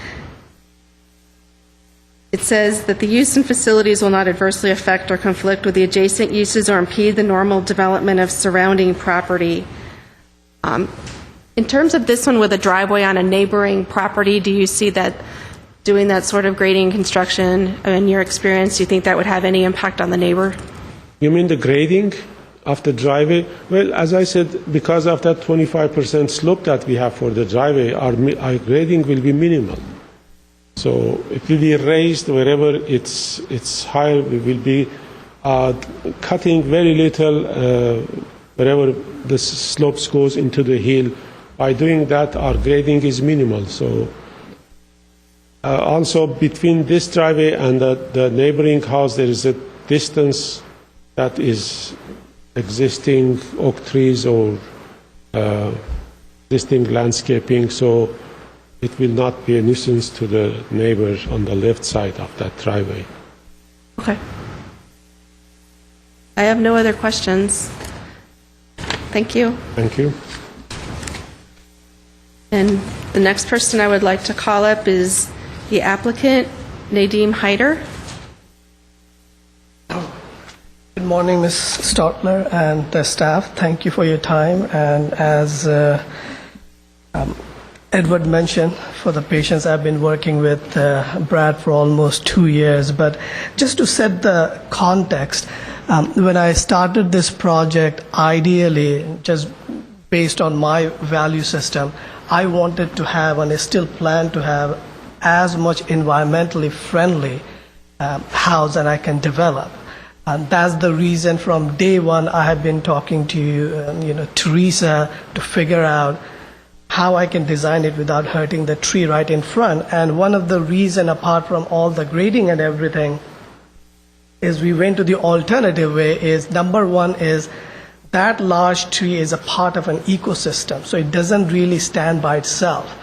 it says that the use and facilities will not adversely affect or conflict with the adjacent uses or impede the normal development of surrounding property. In terms of this one with a driveway on a neighboring property, do you see that doing that sort of grading construction, in your experience, do you think that would have any impact on the neighbor?
You mean the grading of the driveway? Well, as I said, because of that 25% slope that we have for the driveway, our grading will be minimal. So it will be raised wherever it's higher. We will be cutting very little wherever the slopes goes into the hill. By doing that, our grading is minimal. So also between this driveway and the neighboring house, there is a distance that is existing oak trees or existing landscaping, so it will not be a nuisance to the neighbor on the left side of that driveway.
Okay. I have no other questions. Thank you.
Thank you.
And the next person I would like to call up is the applicant, Nadeem Hyder.
Good morning, Ms. Stotler and the staff. Thank you for your time. And as Edward mentioned, for the patients, I've been working with Brad for almost 2 years. But just to set the context, when I started this project, ideally, just based on my value system, I wanted to have, and I still plan to have, as much environmentally friendly house that I can develop. And that's the reason from day one I have been talking to Teresa to figure out how I can design it without hurting the tree right in front. And one of the reasons, apart from all the grading and everything, is we went to the alternative way. Is number one is that large tree is a part of an ecosystem, so it doesn't really stand by itself.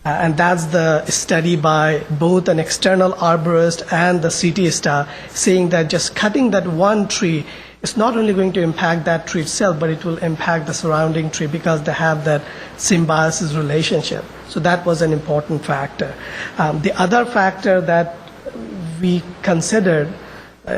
And that's the study by both an external arborist and the city staff, saying that just cutting that one tree is not only going to impact that tree itself, but it will impact the surrounding tree because they have that symbiosis relationship. So that was an important factor. The other factor that we considered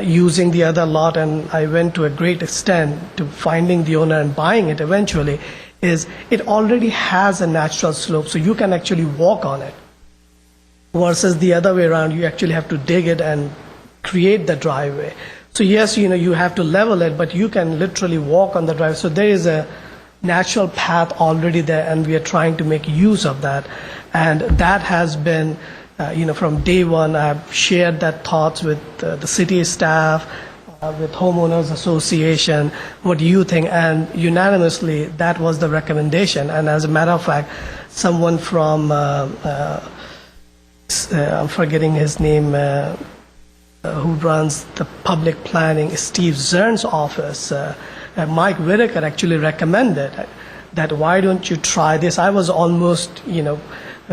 using the other lot, and I went to a great extent to finding the owner and buying it eventually, is it already has a natural slope, so you can actually walk on it. Versus the other way around, you actually have to dig it and create the driveway. So yes, you have to level it, but you can literally walk on the driveway. So there is a natural path already there, and we are trying to make use of that. And that has been, from day one, I've shared that thoughts with the city staff, with homeowners association. What do you think? And unanimously, that was the recommendation. And as a matter of fact, someone from I'm forgetting his name, who runs the public planning, Steve Zern's office, Mike Whitaker actually recommended that why don't you try this? I was almost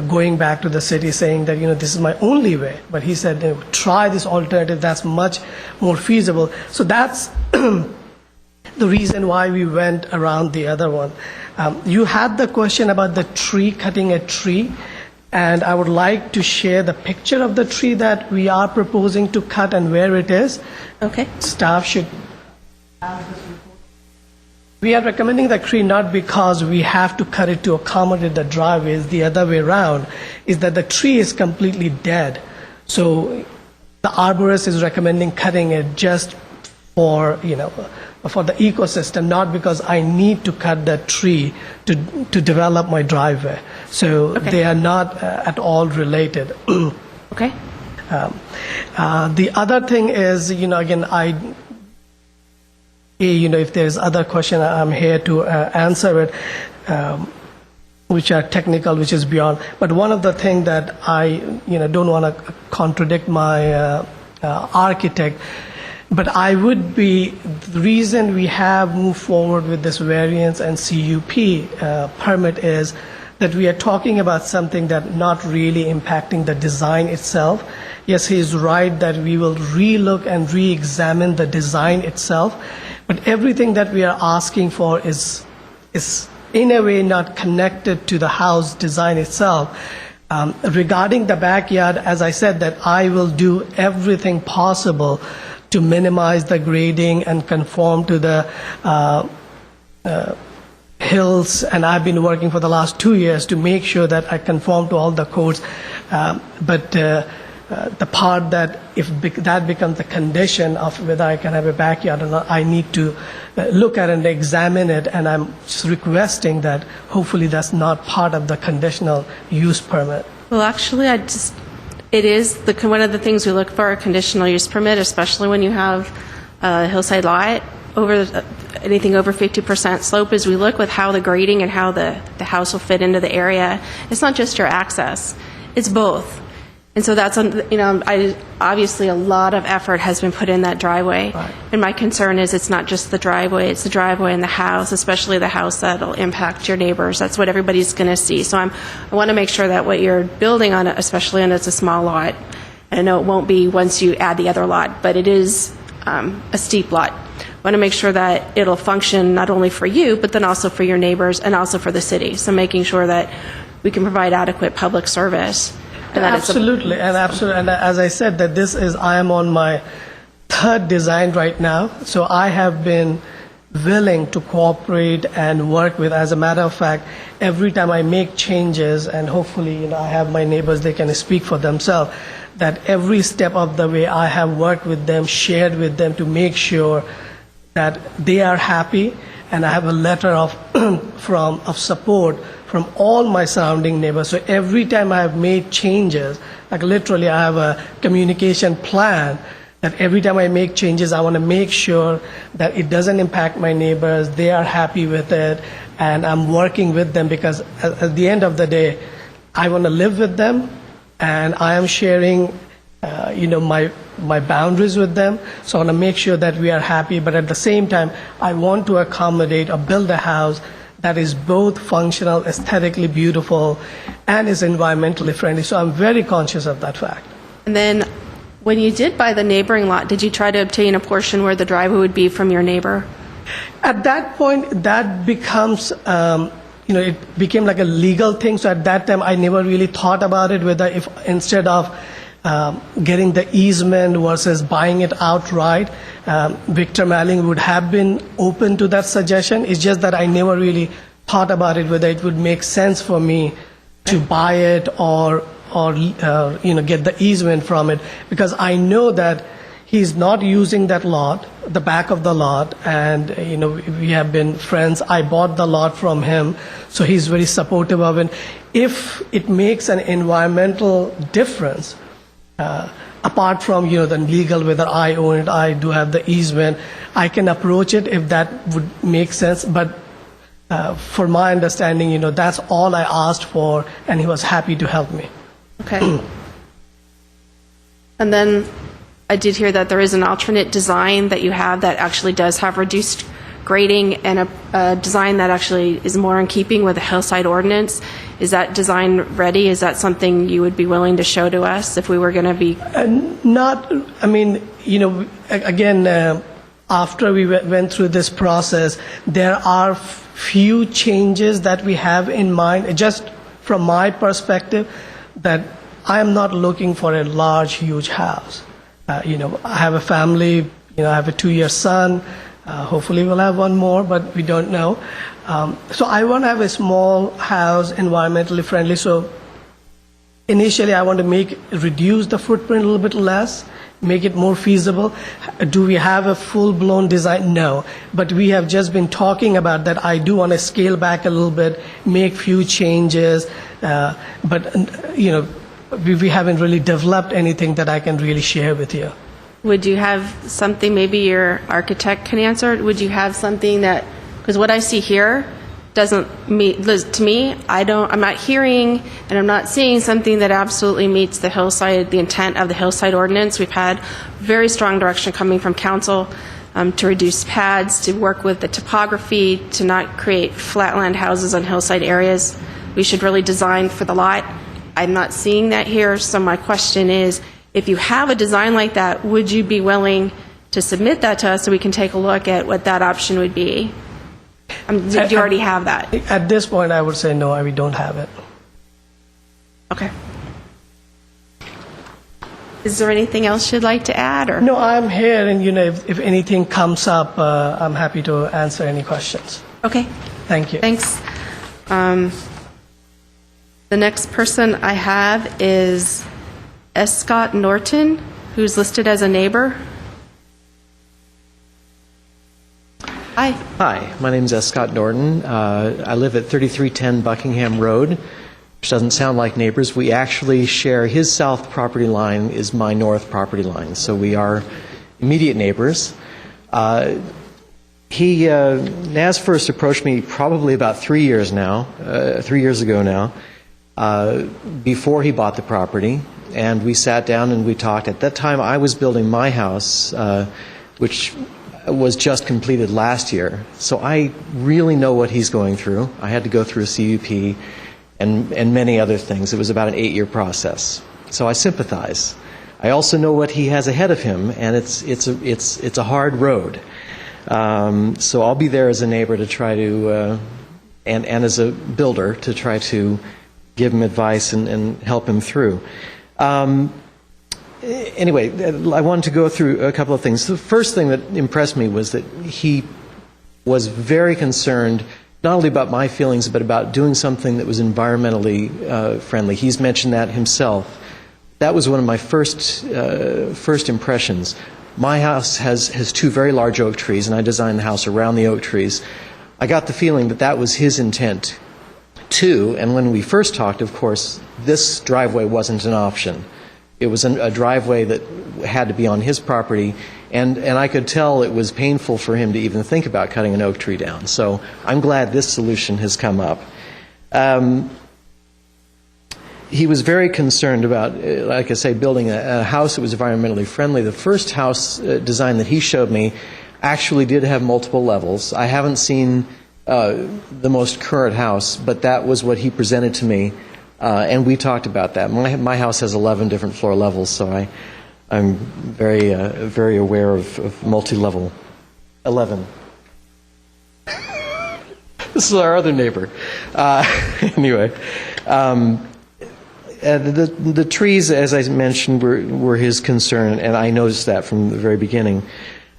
going back to the city saying that, this is my only way. But he said, try this alternative, that's much more feasible. So that's the reason why we went around the other one. You had the question about the tree, cutting a tree, and I would like to share the picture of the tree that we are proposing to cut and where it is.
Okay.
Staff should. We are recommending the tree not because we have to cut it to accommodate the driveways, the other way around, is that the tree is completely dead. So the arborist is recommending cutting it just for, for the ecosystem, not because I need to cut that tree to develop my driveway. So they are not at all related.
Okay.
The other thing is, again, if there's other question, I'm here to answer it, which are technical, which is beyond. But one of the things that I, don't want to contradict my architect, but I would be, the reason we have moved forward with this variance and CUP permit is that we are talking about something that not really impacting the design itself. Yes, he is right that we will relook and re-examine the design itself, but everything that we are asking for is in a way not connected to the house design itself. Regarding the backyard, as I said, that I will do everything possible to minimize the grading and conform to the hills, and I've been working for the last 2 years to make sure that I conform to all the codes. But the part that if that becomes the condition of whether I can have a backyard or not, I need to look at it and examine it, and I'm just requesting that hopefully that's not part of the conditional use permit.
Well, actually, it is one of the things we look for, a conditional use permit, especially when you have a hillside lot anything over 50% slope, is we look with how the grading and how the house will fit into the area. It's not just your access, it's both. And so that's, obviously a lot of effort has been put in that driveway.
Right.
And my concern is it's not just the driveway, it's the driveway and the house, especially the house that'll impact your neighbors. That's what everybody's going to see. So I want to make sure that what you're building on, especially when it's a small lot, and I know it won't be once you add the other lot, but it is a steep lot. I want to make sure that it'll function not only for you, but then also for your neighbors and also for the city. So making sure that we can provide adequate public service.
Absolutely, and as I said, that I am on my third design right now, so I have been willing to cooperate and work with. As a matter of fact, every time I make changes, and hopefully, I have my neighbors, they can speak for themselves, that every step of the way I have worked with them, shared with them to make sure that they are happy, and I have a letter of support from all my surrounding neighbors. So every time I have made changes, like literally I have a communication plan that every time I make changes, I want to make sure that it doesn't impact my neighbors, they are happy with it, and I'm working with them because at the end of the day, I want to live with them, and I am sharing my boundaries with them. So I want to make sure that we are happy, but at the same time, I want to accommodate or build a house that is both functional, aesthetically beautiful, and is environmentally friendly. So I'm very conscious of that fact.
And then when you did buy the neighboring lot, did you try to obtain a portion where the driveway would be from your neighbor?
At that point, that becomes, it became like a legal thing. So at that time, I never really thought about it, whether if instead of getting the easement versus buying it outright, Victor Malling would have been open to that suggestion. It's just that I never really thought about it, whether it would make sense for me to buy it or get the easement from it, because I know that he's not using that lot, the back of the lot, and we have been friends. I bought the lot from him, so he's very supportive of it. If it makes an environmental difference, apart from the legal, whether I own it, I do have the easement, I can approach it if that would make sense. But for my understanding, that's all I asked for, and he was happy to help me.
Okay. And then I did hear that there is an alternate design that you have that actually does have reduced grading and a design that actually is more in keeping with the hillside ordinance. Is that design ready? Is that something you would be willing to show to us if we were going to be?
Not, I mean, you know, again, after we went through this process, there are few changes that we have in mind, just from my perspective, that I am not looking for a large, huge house. You know, I have a family, you know, I have a 2-year son. Hopefully we'll have one more, but we don't know. So I want to have a small house, environmentally friendly. So initially I want to reduce the footprint a little bit less, make it more feasible. Do we have a full-blown design? No. But we have just been talking about that. I do want to scale back a little bit, make few changes. But, you know, we haven't really developed anything that I can really share with you.
Would you have something, maybe your architect can answer, would you have something that, because what I see here doesn't meet, to me, I'm not hearing and I'm not seeing something that absolutely meets the intent of the hillside ordinance. We've had very strong direction coming from council to reduce pads, to work with the topography, to not create flatland houses on hillside areas. We should really design for the lot. I'm not seeing that here, so my question is, if you have a design like that, would you be willing to submit that to us so we can take a look at what that option would be? Do you already have that?
At this point, I would say no, we don't have it.
Okay. Is there anything else you'd like to add? Or?
No, I'm here, and you know, if anything comes up, I'm happy to answer any questions.
Okay.
Thank you.
Thanks. The next person I have is Scott Norton, who's listed as a neighbor. Hi.
Hi, my name is Scott Norton. I live at 3310 Buckingham Road, which doesn't sound like neighbors. We actually share his south property line is my north property line, so we are immediate neighbors. Naz first approached me probably about 3 years ago now, before he bought the property, and we sat down and we talked. At that time, I was building my house, which was just completed last year, so I really know what he's going through. I had to go through a CUP and many other things. It was about an 8-year process, so I sympathize. I also know what he has ahead of him, and it's a hard road. So I'll be there as a neighbor to try to, and as a builder, to try to give him advice and help him through. Anyway, I wanted to go through a couple of things. The first thing that impressed me was that he was very concerned not only about my feelings, but about doing something that was environmentally friendly. He's mentioned that himself. That was one of my first impressions. My house has 2 very large oak trees, and I designed the house around the oak trees. I got the feeling that that was his intent, too. And when we first talked, of course, this driveway wasn't an option. It was a driveway that had to be on his property, and I could tell it was painful for him to even think about cutting an oak tree down. So I'm glad this solution has come up. He was very concerned about, like I say, building a house that was environmentally friendly. The first house design that he showed me actually did have multiple levels. I haven't seen the most current house, but that was what he presented to me, and we talked about that. My house has 11 different floor levels, so I'm very aware of multi-level. 11. This is our other neighbor. Anyway. The trees, as I mentioned, were his concern, and I noticed that from the very beginning.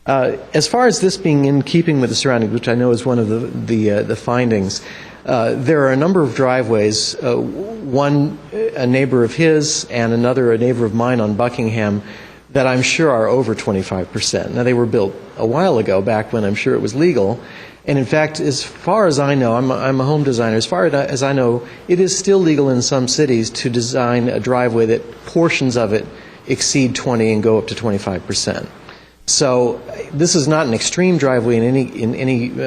As far as this being in keeping with the surroundings, which I know is one of the findings, there are a number of driveways, one a neighbor of his and another a neighbor of mine on Buckingham, that I'm sure are over 25%. Now, they were built a while ago, back when I'm sure it was legal. And in fact, as far as I know, I'm a home designer, as far as I know, it is still legal in some cities to design a driveway that portions of it exceed 20 and go up to 25%. So this is not an extreme driveway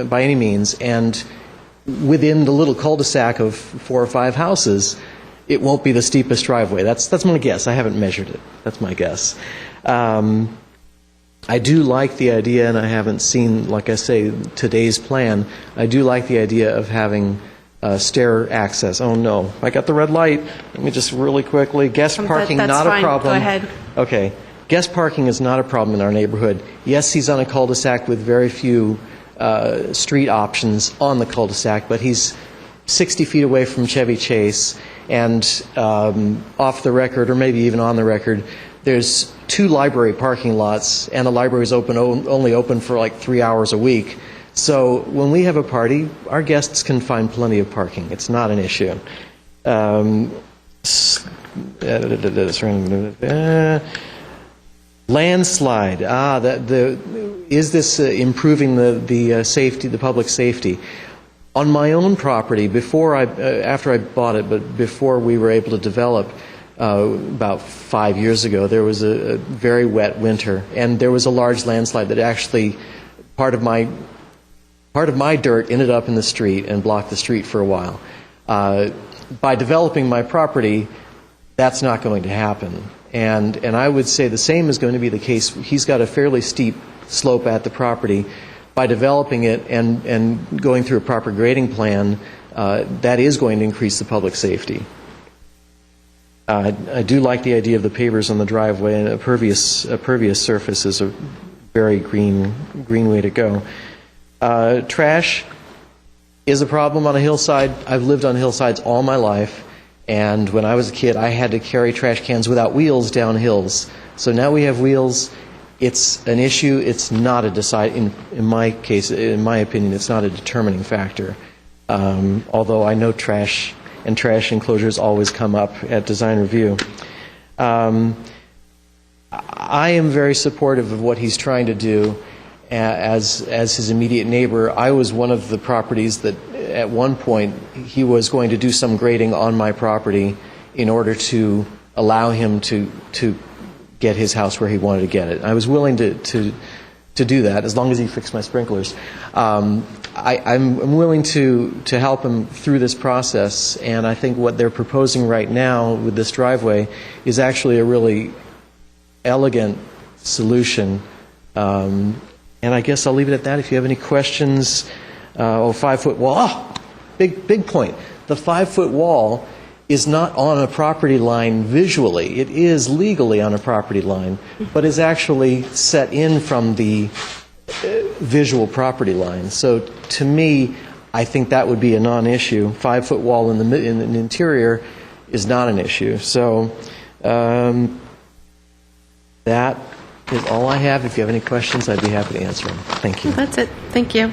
by any means, and within the little cul-de-sac of 4 or 5 houses, it won't be the steepest driveway. That's my guess. I haven't measured it. That's my guess. I do like the idea, and I haven't seen, like I say, today's plan. I do like the idea of having stair access. Oh no, I got the red light. Let me just really quickly. Guest parking,
that's
not
fine.
a problem.
Go ahead.
Okay. Guest parking is not a problem in our neighborhood. Yes, he's on a cul-de-sac with very few street options on the cul-de-sac, but he's 60 feet away from Chevy Chase, and off the record, or maybe even on the record, there's 2 library parking lots, and the library's only open for like 3 hours a week. So when we have a party, our guests can find plenty of parking. It's not an issue. Landslide. Is this improving the safety, the public safety? On my own property, after I bought it, but before we were able to develop, about 5 years ago, there was a very wet winter, and there was a large landslide that actually part of my dirt ended up in the street and blocked the street for a while. By developing my property, that's not going to happen. And I would say the same is going to be the case. He's got a fairly steep slope at the property. By developing it and going through a proper grading plan, that is going to increase the public safety. I do like the idea of the pavers on the driveway, and a pervious surface is a very green way to go. Trash is a problem on a hillside. I've lived on hillsides all my life, and when I was a kid, I had to carry trash cans without wheels down hills. So now we have wheels. It's an issue. It's not in my case, in my opinion, it's not a determining factor. Although I know trash and trash enclosures always come up at design review. I am very supportive of what he's trying to do. As his immediate neighbor, I was one of the properties that at one point he was going to do some grading on my property in order to allow him to get his house where he wanted to get it. I was willing to do that as long as he fixed my sprinklers. I'm willing to help him through this process, and I think what they're proposing right now with this driveway is actually a really elegant solution. And I guess I'll leave it at that. If you have any questions, 5-foot wall. Oh, big point. The 5-foot wall is not on a property line visually. It is legally on a property line, but is actually set in from the visual property line. So to me, I think that would be a non-issue. 5-foot wall in the interior is not an issue. So that is all I have. If you have any questions, I'd be happy to answer them. Thank you.
That's it. Thank you.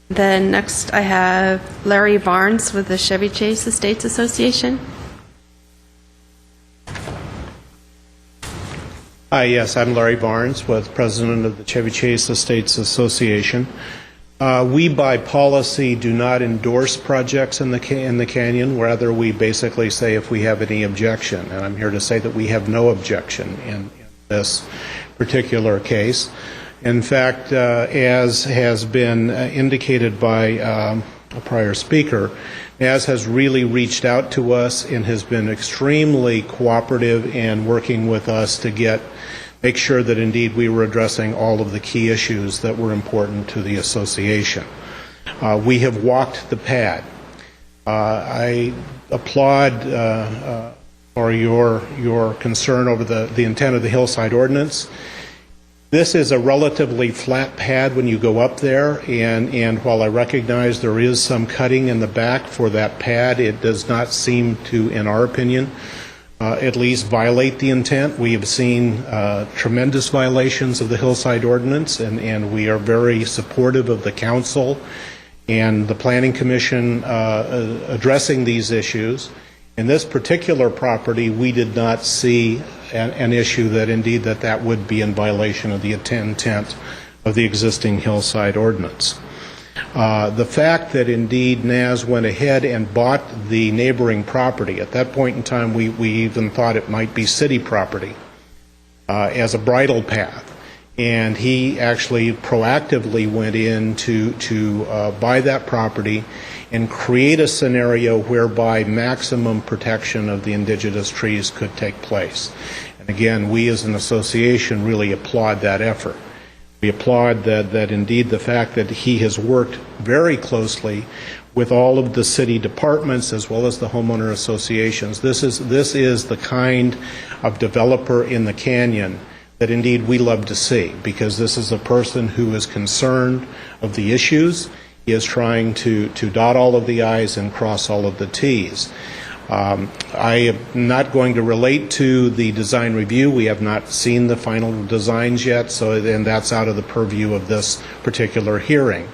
Then next I have Larry Barnes with the Chevy Chase Estates Association.
Hi, yes, I'm Larry Barnes, president of the Chevy Chase Estates Association. We, by policy, do not endorse projects in the canyon. Rather, we basically say if we have any objection, and I'm here to say that we have no objection in this particular case. In fact, as has been indicated by a prior speaker, NAS has really reached out to us and has been extremely cooperative in working with us to make sure that indeed we were addressing all of the key issues that were important to the association. We have walked the pad. I applaud for your concern over the intent of the hillside ordinance. This is a relatively flat pad when you go up there, and while I recognize there is some cutting in the back for that pad, it does not seem to, in our opinion, at least violate the intent. We have seen tremendous violations of the hillside ordinance, and we are very supportive of the council and the Planning Commission addressing these issues. In this particular property, we did not see an issue that indeed that would be in violation of the intent of the existing hillside ordinance. The fact that indeed NAS went ahead and bought the neighboring property, at that point in time we even thought it might be city property as a bridle path, and he actually proactively went in to buy that property and create a scenario whereby maximum protection of the indigenous trees could take place. And again, we as an association really applaud that effort. We applaud that indeed the fact that he has worked very closely with all of the city departments as well as the homeowner associations. This is the kind of developer in the canyon that indeed we love to see, because this is a person who is concerned of the issues. He is trying to dot all of the I's and cross all of the T's. I am not going to relate to the design review. We have not seen the final designs yet, and that's out of the purview of this particular hearing.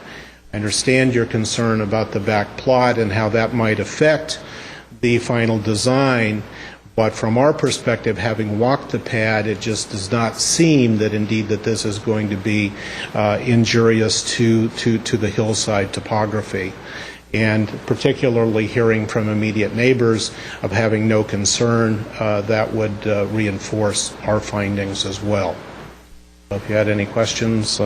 I understand your concern about the back plot and how that might affect the final design, but from our perspective, having walked the pad, it just does not seem that indeed that this is going to be injurious to the hillside topography. And particularly hearing from immediate neighbors of having no concern, that would reinforce our findings as well. So if you had any questions.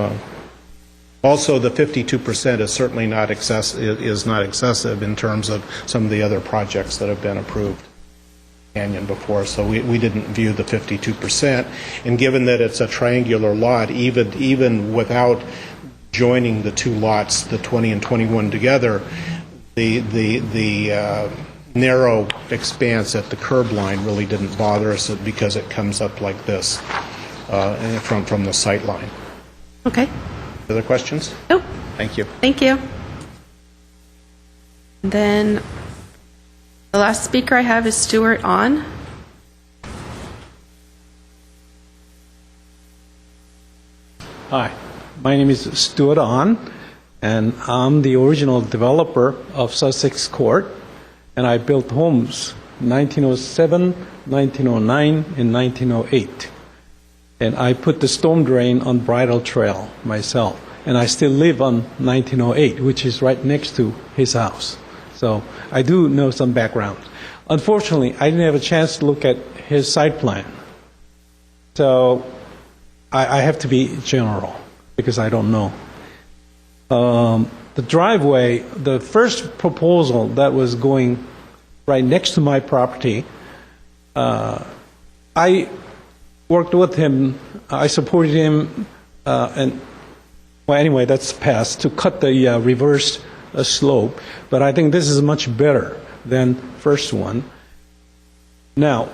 Also, the 52% is certainly not excessive in terms of some of the other projects that have been approved Canyon before, so we didn't view the 52%. And given that it's a triangular lot, even without joining the two lots, the 20 and 21 together, the narrow expanse at the curb line really didn't bother us because it comes up like this from the sight line.
Okay.
Other questions?
Nope.
Thank you.
Thank you. And then the last speaker I have is Stuart On.
Hi, my name is Stuart On, and I'm the original developer of Sussex Court, and I built homes 1907, 1909, and 1908. And I put the storm drain on Bridle Trail myself, and I still live on 1908, which is right next to his house. So I do know some background. Unfortunately, I didn't have a chance to look at his site plan. So I have to be general because I don't know. The driveway, the first proposal that was going right next to my property, I worked with him, I supported him, and well, anyway, that's passed, to cut the reverse slope, but I think this is much better than first one. Now,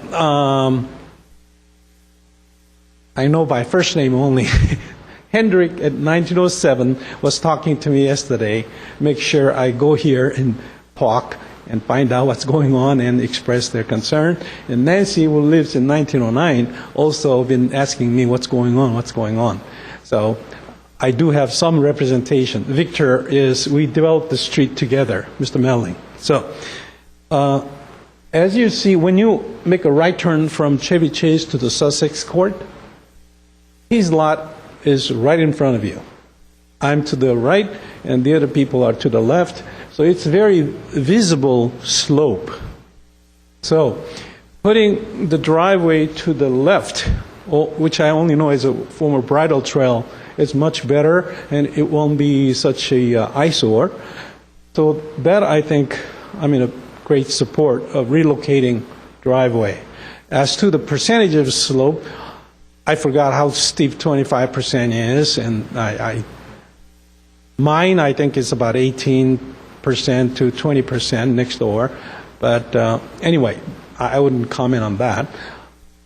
I know by first name only. Hendrik at 1907 was talking to me yesterday, make sure I go here and talk and find out what's going on and express their concern. And Nancy, who lives in 1909, also been asking me what's going on. So I do have some representation. Victor we developed the street together, Mr. Melling. So as you see, when you make a right turn from Chevy Chase to the Sussex Court, his lot is right in front of you. I'm to the right, and the other people are to the left. So it's a very visible slope. So putting the driveway to the left, which I only know as a former bridle trail, is much better, and it won't be such a eyesore. So that, I think, I'm in a great support of relocating driveway. As to the percentage of slope, I forgot how steep 25% is, and mine, I think, is about 18% to 20% next door. But anyway, I wouldn't comment on that.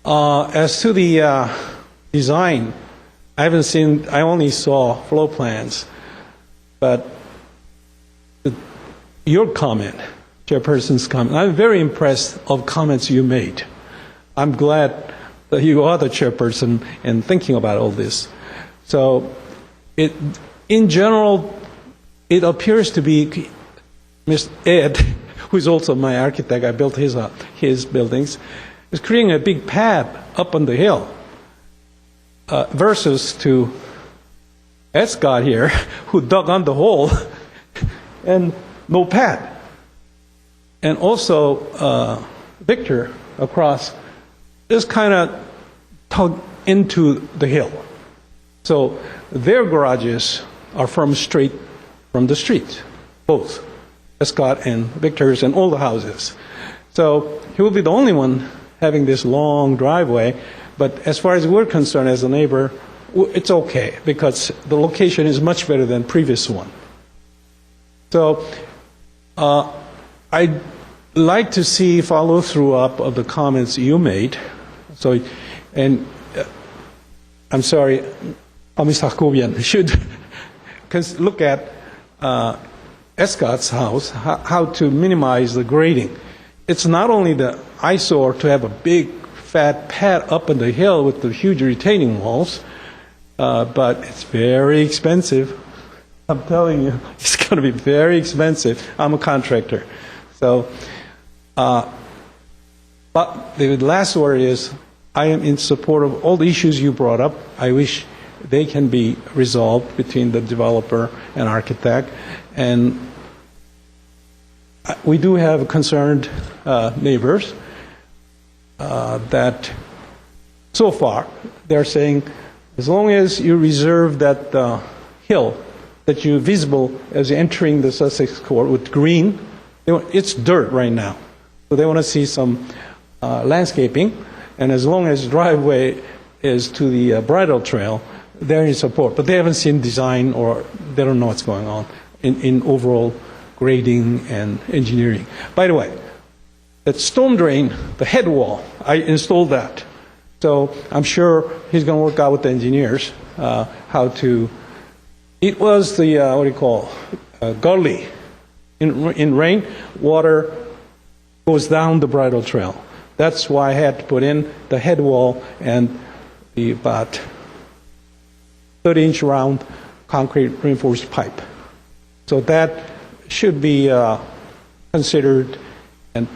As to the design, I only saw floor plans. But your comment, Chairperson's comment, I'm very impressed of comments you made. I'm glad that you are the chairperson and thinking about all this. So in general, it appears to be Mr. Ed, who is also my architect, I built his buildings, is creating a big pad up on the hill versus to Ed Scott here, who dug on the hole and no pad. And also Victor across is kind of tugged into the hill. So their garages are straight from the street, both Scott and Victor's and all the houses. So he will be the only one having this long driveway, But as far as we're concerned as a neighbor, it's okay because the location is much better than previous one. So I'd like to see follow through up of the comments you made. So, and I'm sorry, Mr. Hakobian should look at Escott's house, how to minimize the grading. It's not only the eyesore to have a big fat pad up on the hill with the huge retaining walls, but it's very expensive. I'm telling you, it's going to be very expensive. I'm a contractor. So, but the last word is, I am in support of all the issues you brought up. I wish they can be resolved between the developer and architect. And we do have concerned neighbors that so far they're saying, as long as you reserve that hill that you're visible as you're entering the Sussex Court with green, it's dirt right now. So they want to see some landscaping, and as long as the driveway is to the bridle trail, they're in support. But they haven't seen design, or they don't know what's going on in overall grading and engineering. By the way, that storm drain, the head wall, I installed that. So I'm sure he's going to work out with the engineers how to. It was the what do you call gully. In rain, water goes down the bridle trail. That's why I had to put in the head wall and the about 30-inch round concrete reinforced pipe. So that should be considered and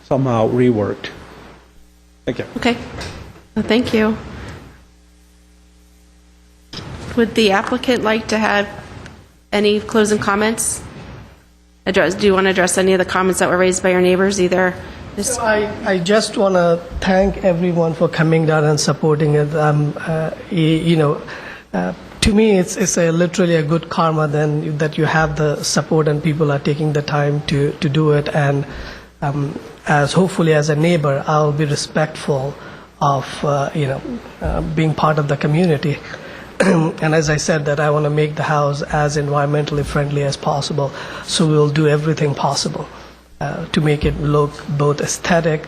somehow reworked. Thank you.
Okay. Well, thank you. Would the applicant like to have any closing comments? Do you want to address any of the comments that were raised by your neighbors, either?
I just want to thank everyone for coming down and supporting it. To me, it's literally a good karma then that you have the support and people are taking the time to do it. And as hopefully as a neighbor, I'll be respectful of being part of the community. And as I said, that I want to make the house as environmentally friendly as possible. So we'll do everything possible to make it look both aesthetic,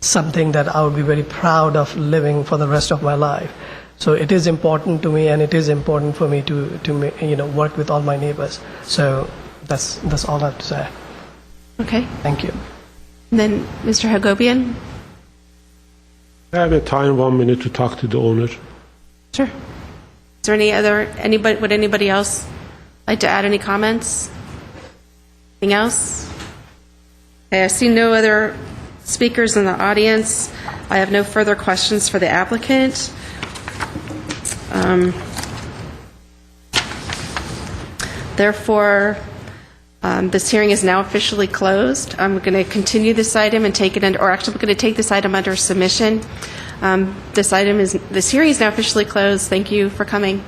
something that I would be very proud of living for the rest of my life. So it is important to me, and it is important for me to work with all my neighbors. So that's all I have to say.
Okay.
Thank you.
And then Mr. Hagobian?
I have a time, 1 minute, to talk to the owner.
Sure. Is there would anybody else like to add any comments? Anything else? Okay, I see no other speakers in the audience. I have no further questions for the applicant. Therefore, this hearing is now officially closed. I'm going to continue this item and take it under, or actually I'm going to take this item under submission. This hearing is now officially closed. Thank you for coming.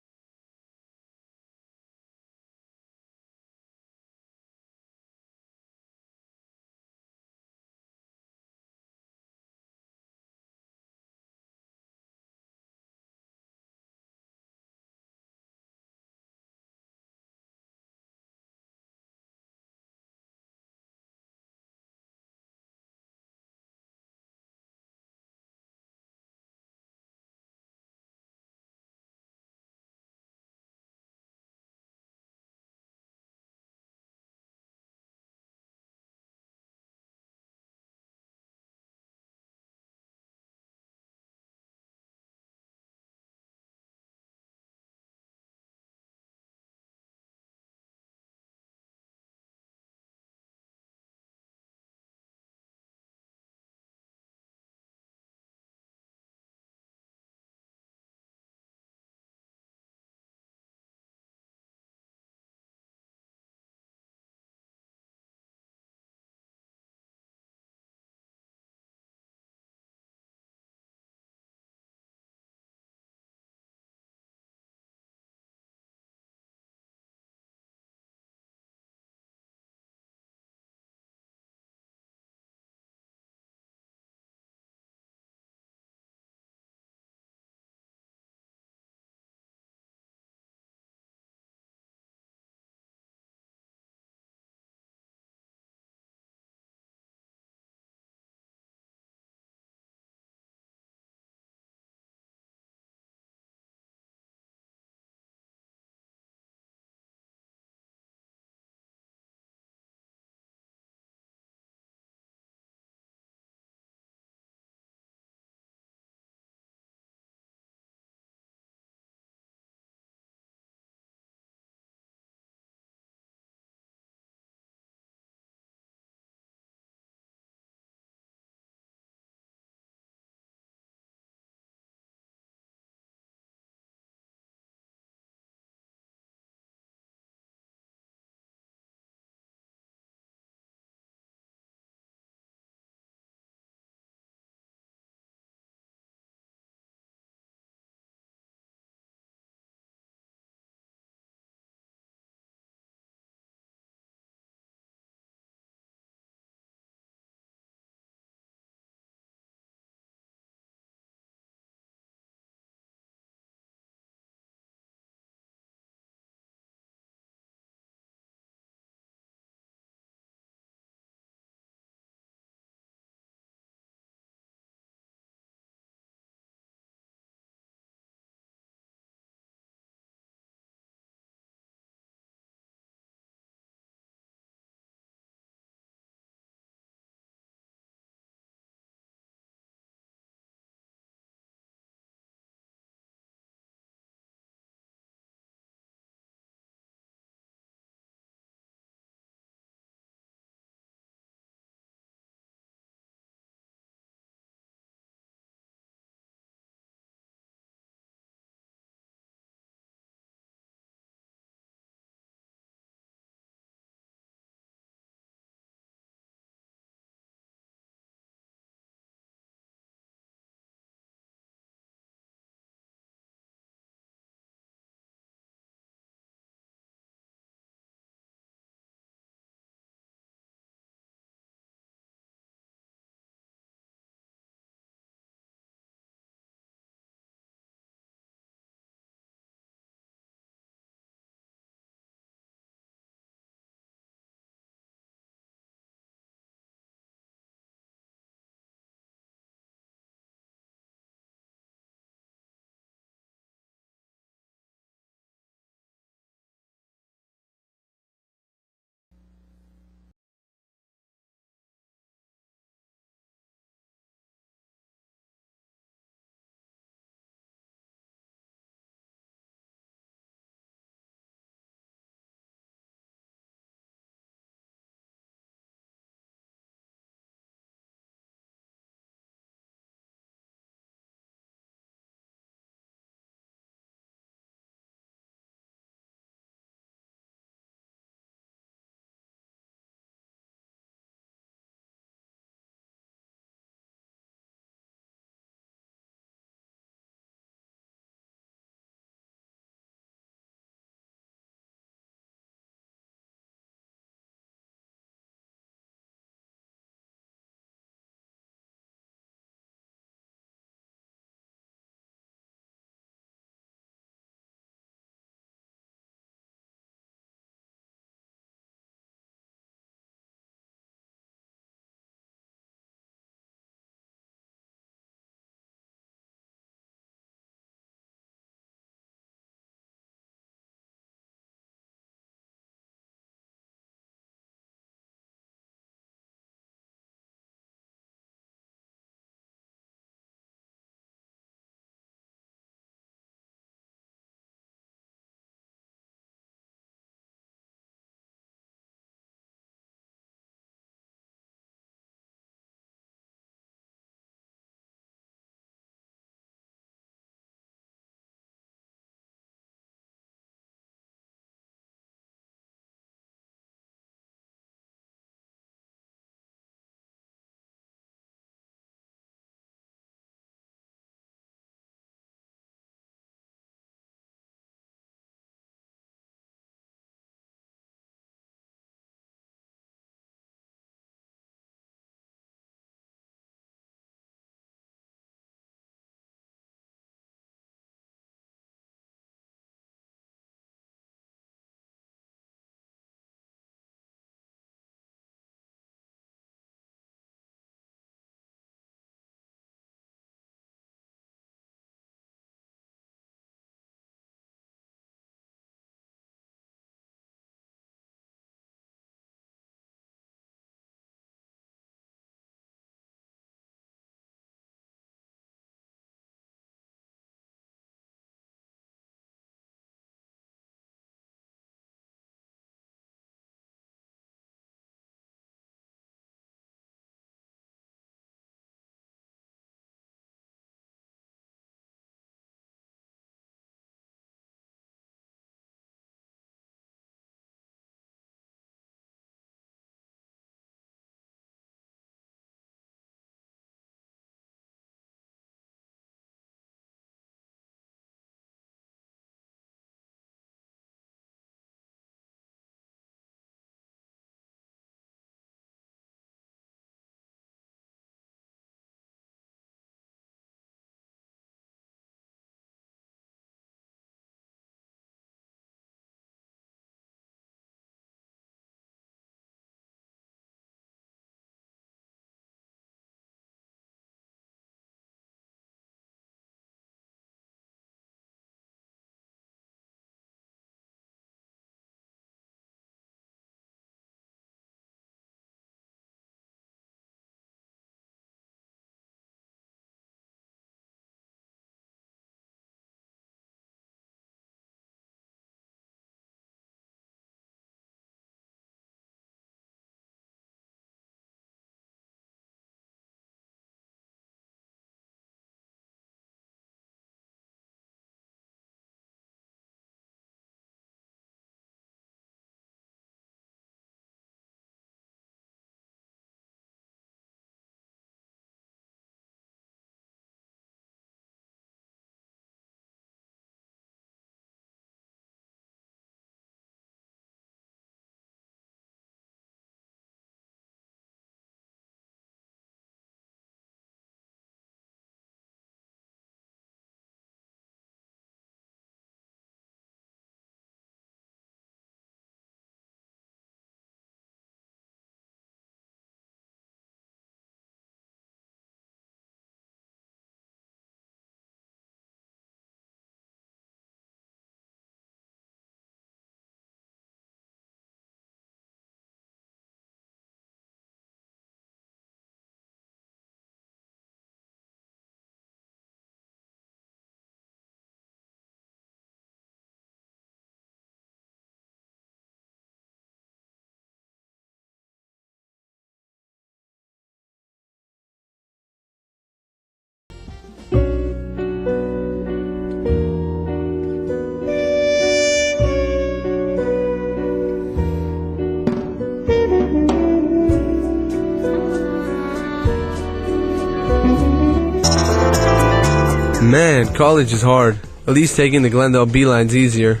Man, college is hard. At least taking the Glendale B-Line's easier.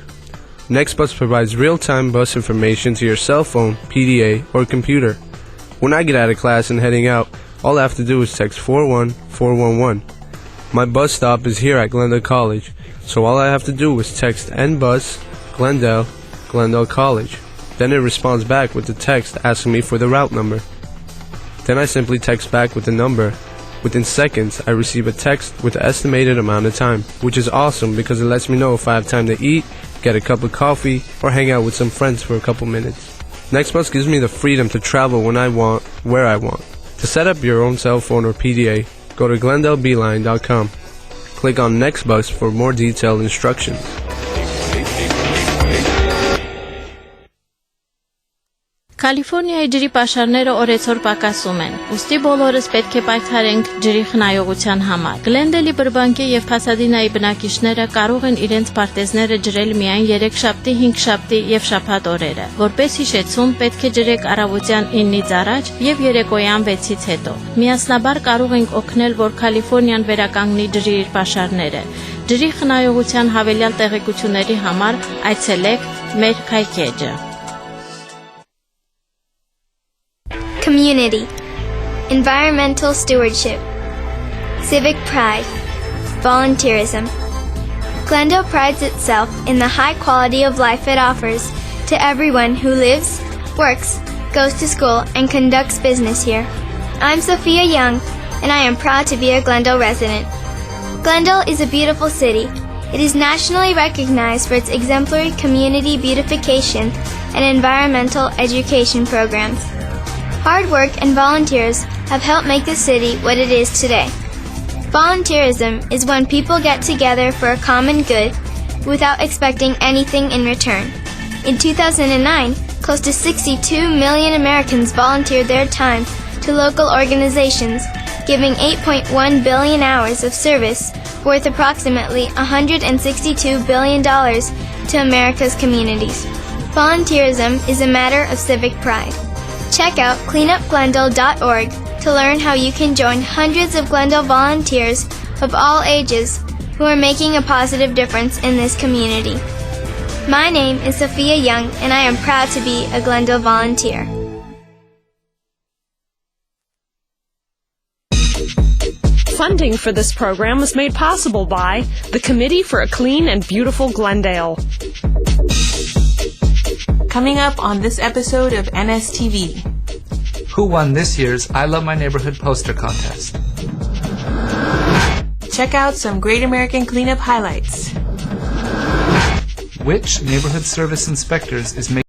NextBus provides real-time bus information to your cell phone, PDA, or computer. When I get out of class and heading out, all I have to do is text 41411. My bus stop is here at Glendale College, so all I have to do is text NBus, Glendale, Glendale College. Then it responds back with the text asking me for the route number. Then I simply text back with the number. Within seconds, I receive a text with the estimated amount of time, which is awesome because it lets me know if I have time to eat, get a cup of coffee, or hang out with some friends for a couple minutes. NextBus gives me the freedom to travel when I want, where I want. To set up your own cell phone or PDA, go to GlendaleBeeline.com. Click on NextBus for more detailed instructions.
Կալիֆոռնիայի ջրի պաշարները օրեցօր պակասում են, ուստի բոլորս պետք է պայքարենք ջրի խնայողության համար։ Գլենդելի բրբանկի եւ Փասադինայի բնակիչները կարող են իրենց պարտեզները ջրել միայն երեքշաբթի, հինգշաբթի եւ շաբաթ օրերը։ Որպես հիշեցում, պետք է ջրեք առավոտյան 9-ից առաջ եւ երեկոյան 6-ից հետո։ Միասնաբար կարող ենք օգնել, որ Կալիֆոռնիան վերականգնի ջրի իր պաշարները։ Ջրի խնայողության հավելյալ տեղեկությունների համար այցելեք մեր քայքեջը։
Community, environmental stewardship, civic pride, volunteerism. Glendale prides itself in the high quality of life it offers to everyone who lives, works, goes to school, and conducts business here. I'm Sophia Young, and I am proud to be a Glendale resident. Glendale is a beautiful city. It is nationally recognized for its exemplary community beautification and environmental education programs. Hard work and volunteers have helped make the city what it is today. Volunteerism is when people get together for a common good without expecting anything in return. In 2009, close to 62 million Americans volunteered their time to local organizations, giving 8.1 billion hours of service worth approximately $162 billion to America's communities. Volunteerism is a matter of civic pride. Check out cleanupglendale.org to learn how you can join hundreds of Glendale volunteers of all ages who are making a positive difference in this community. My name is Sophia Young, and I am proud to be a Glendale volunteer.
Funding for this program was made possible by the Committee for a Clean and Beautiful Glendale.
Coming up on this episode of NSTV.
Who won this year's I Love My Neighborhood poster contest?
Check out some Great American Cleanup highlights.
Which neighborhood service inspectors is making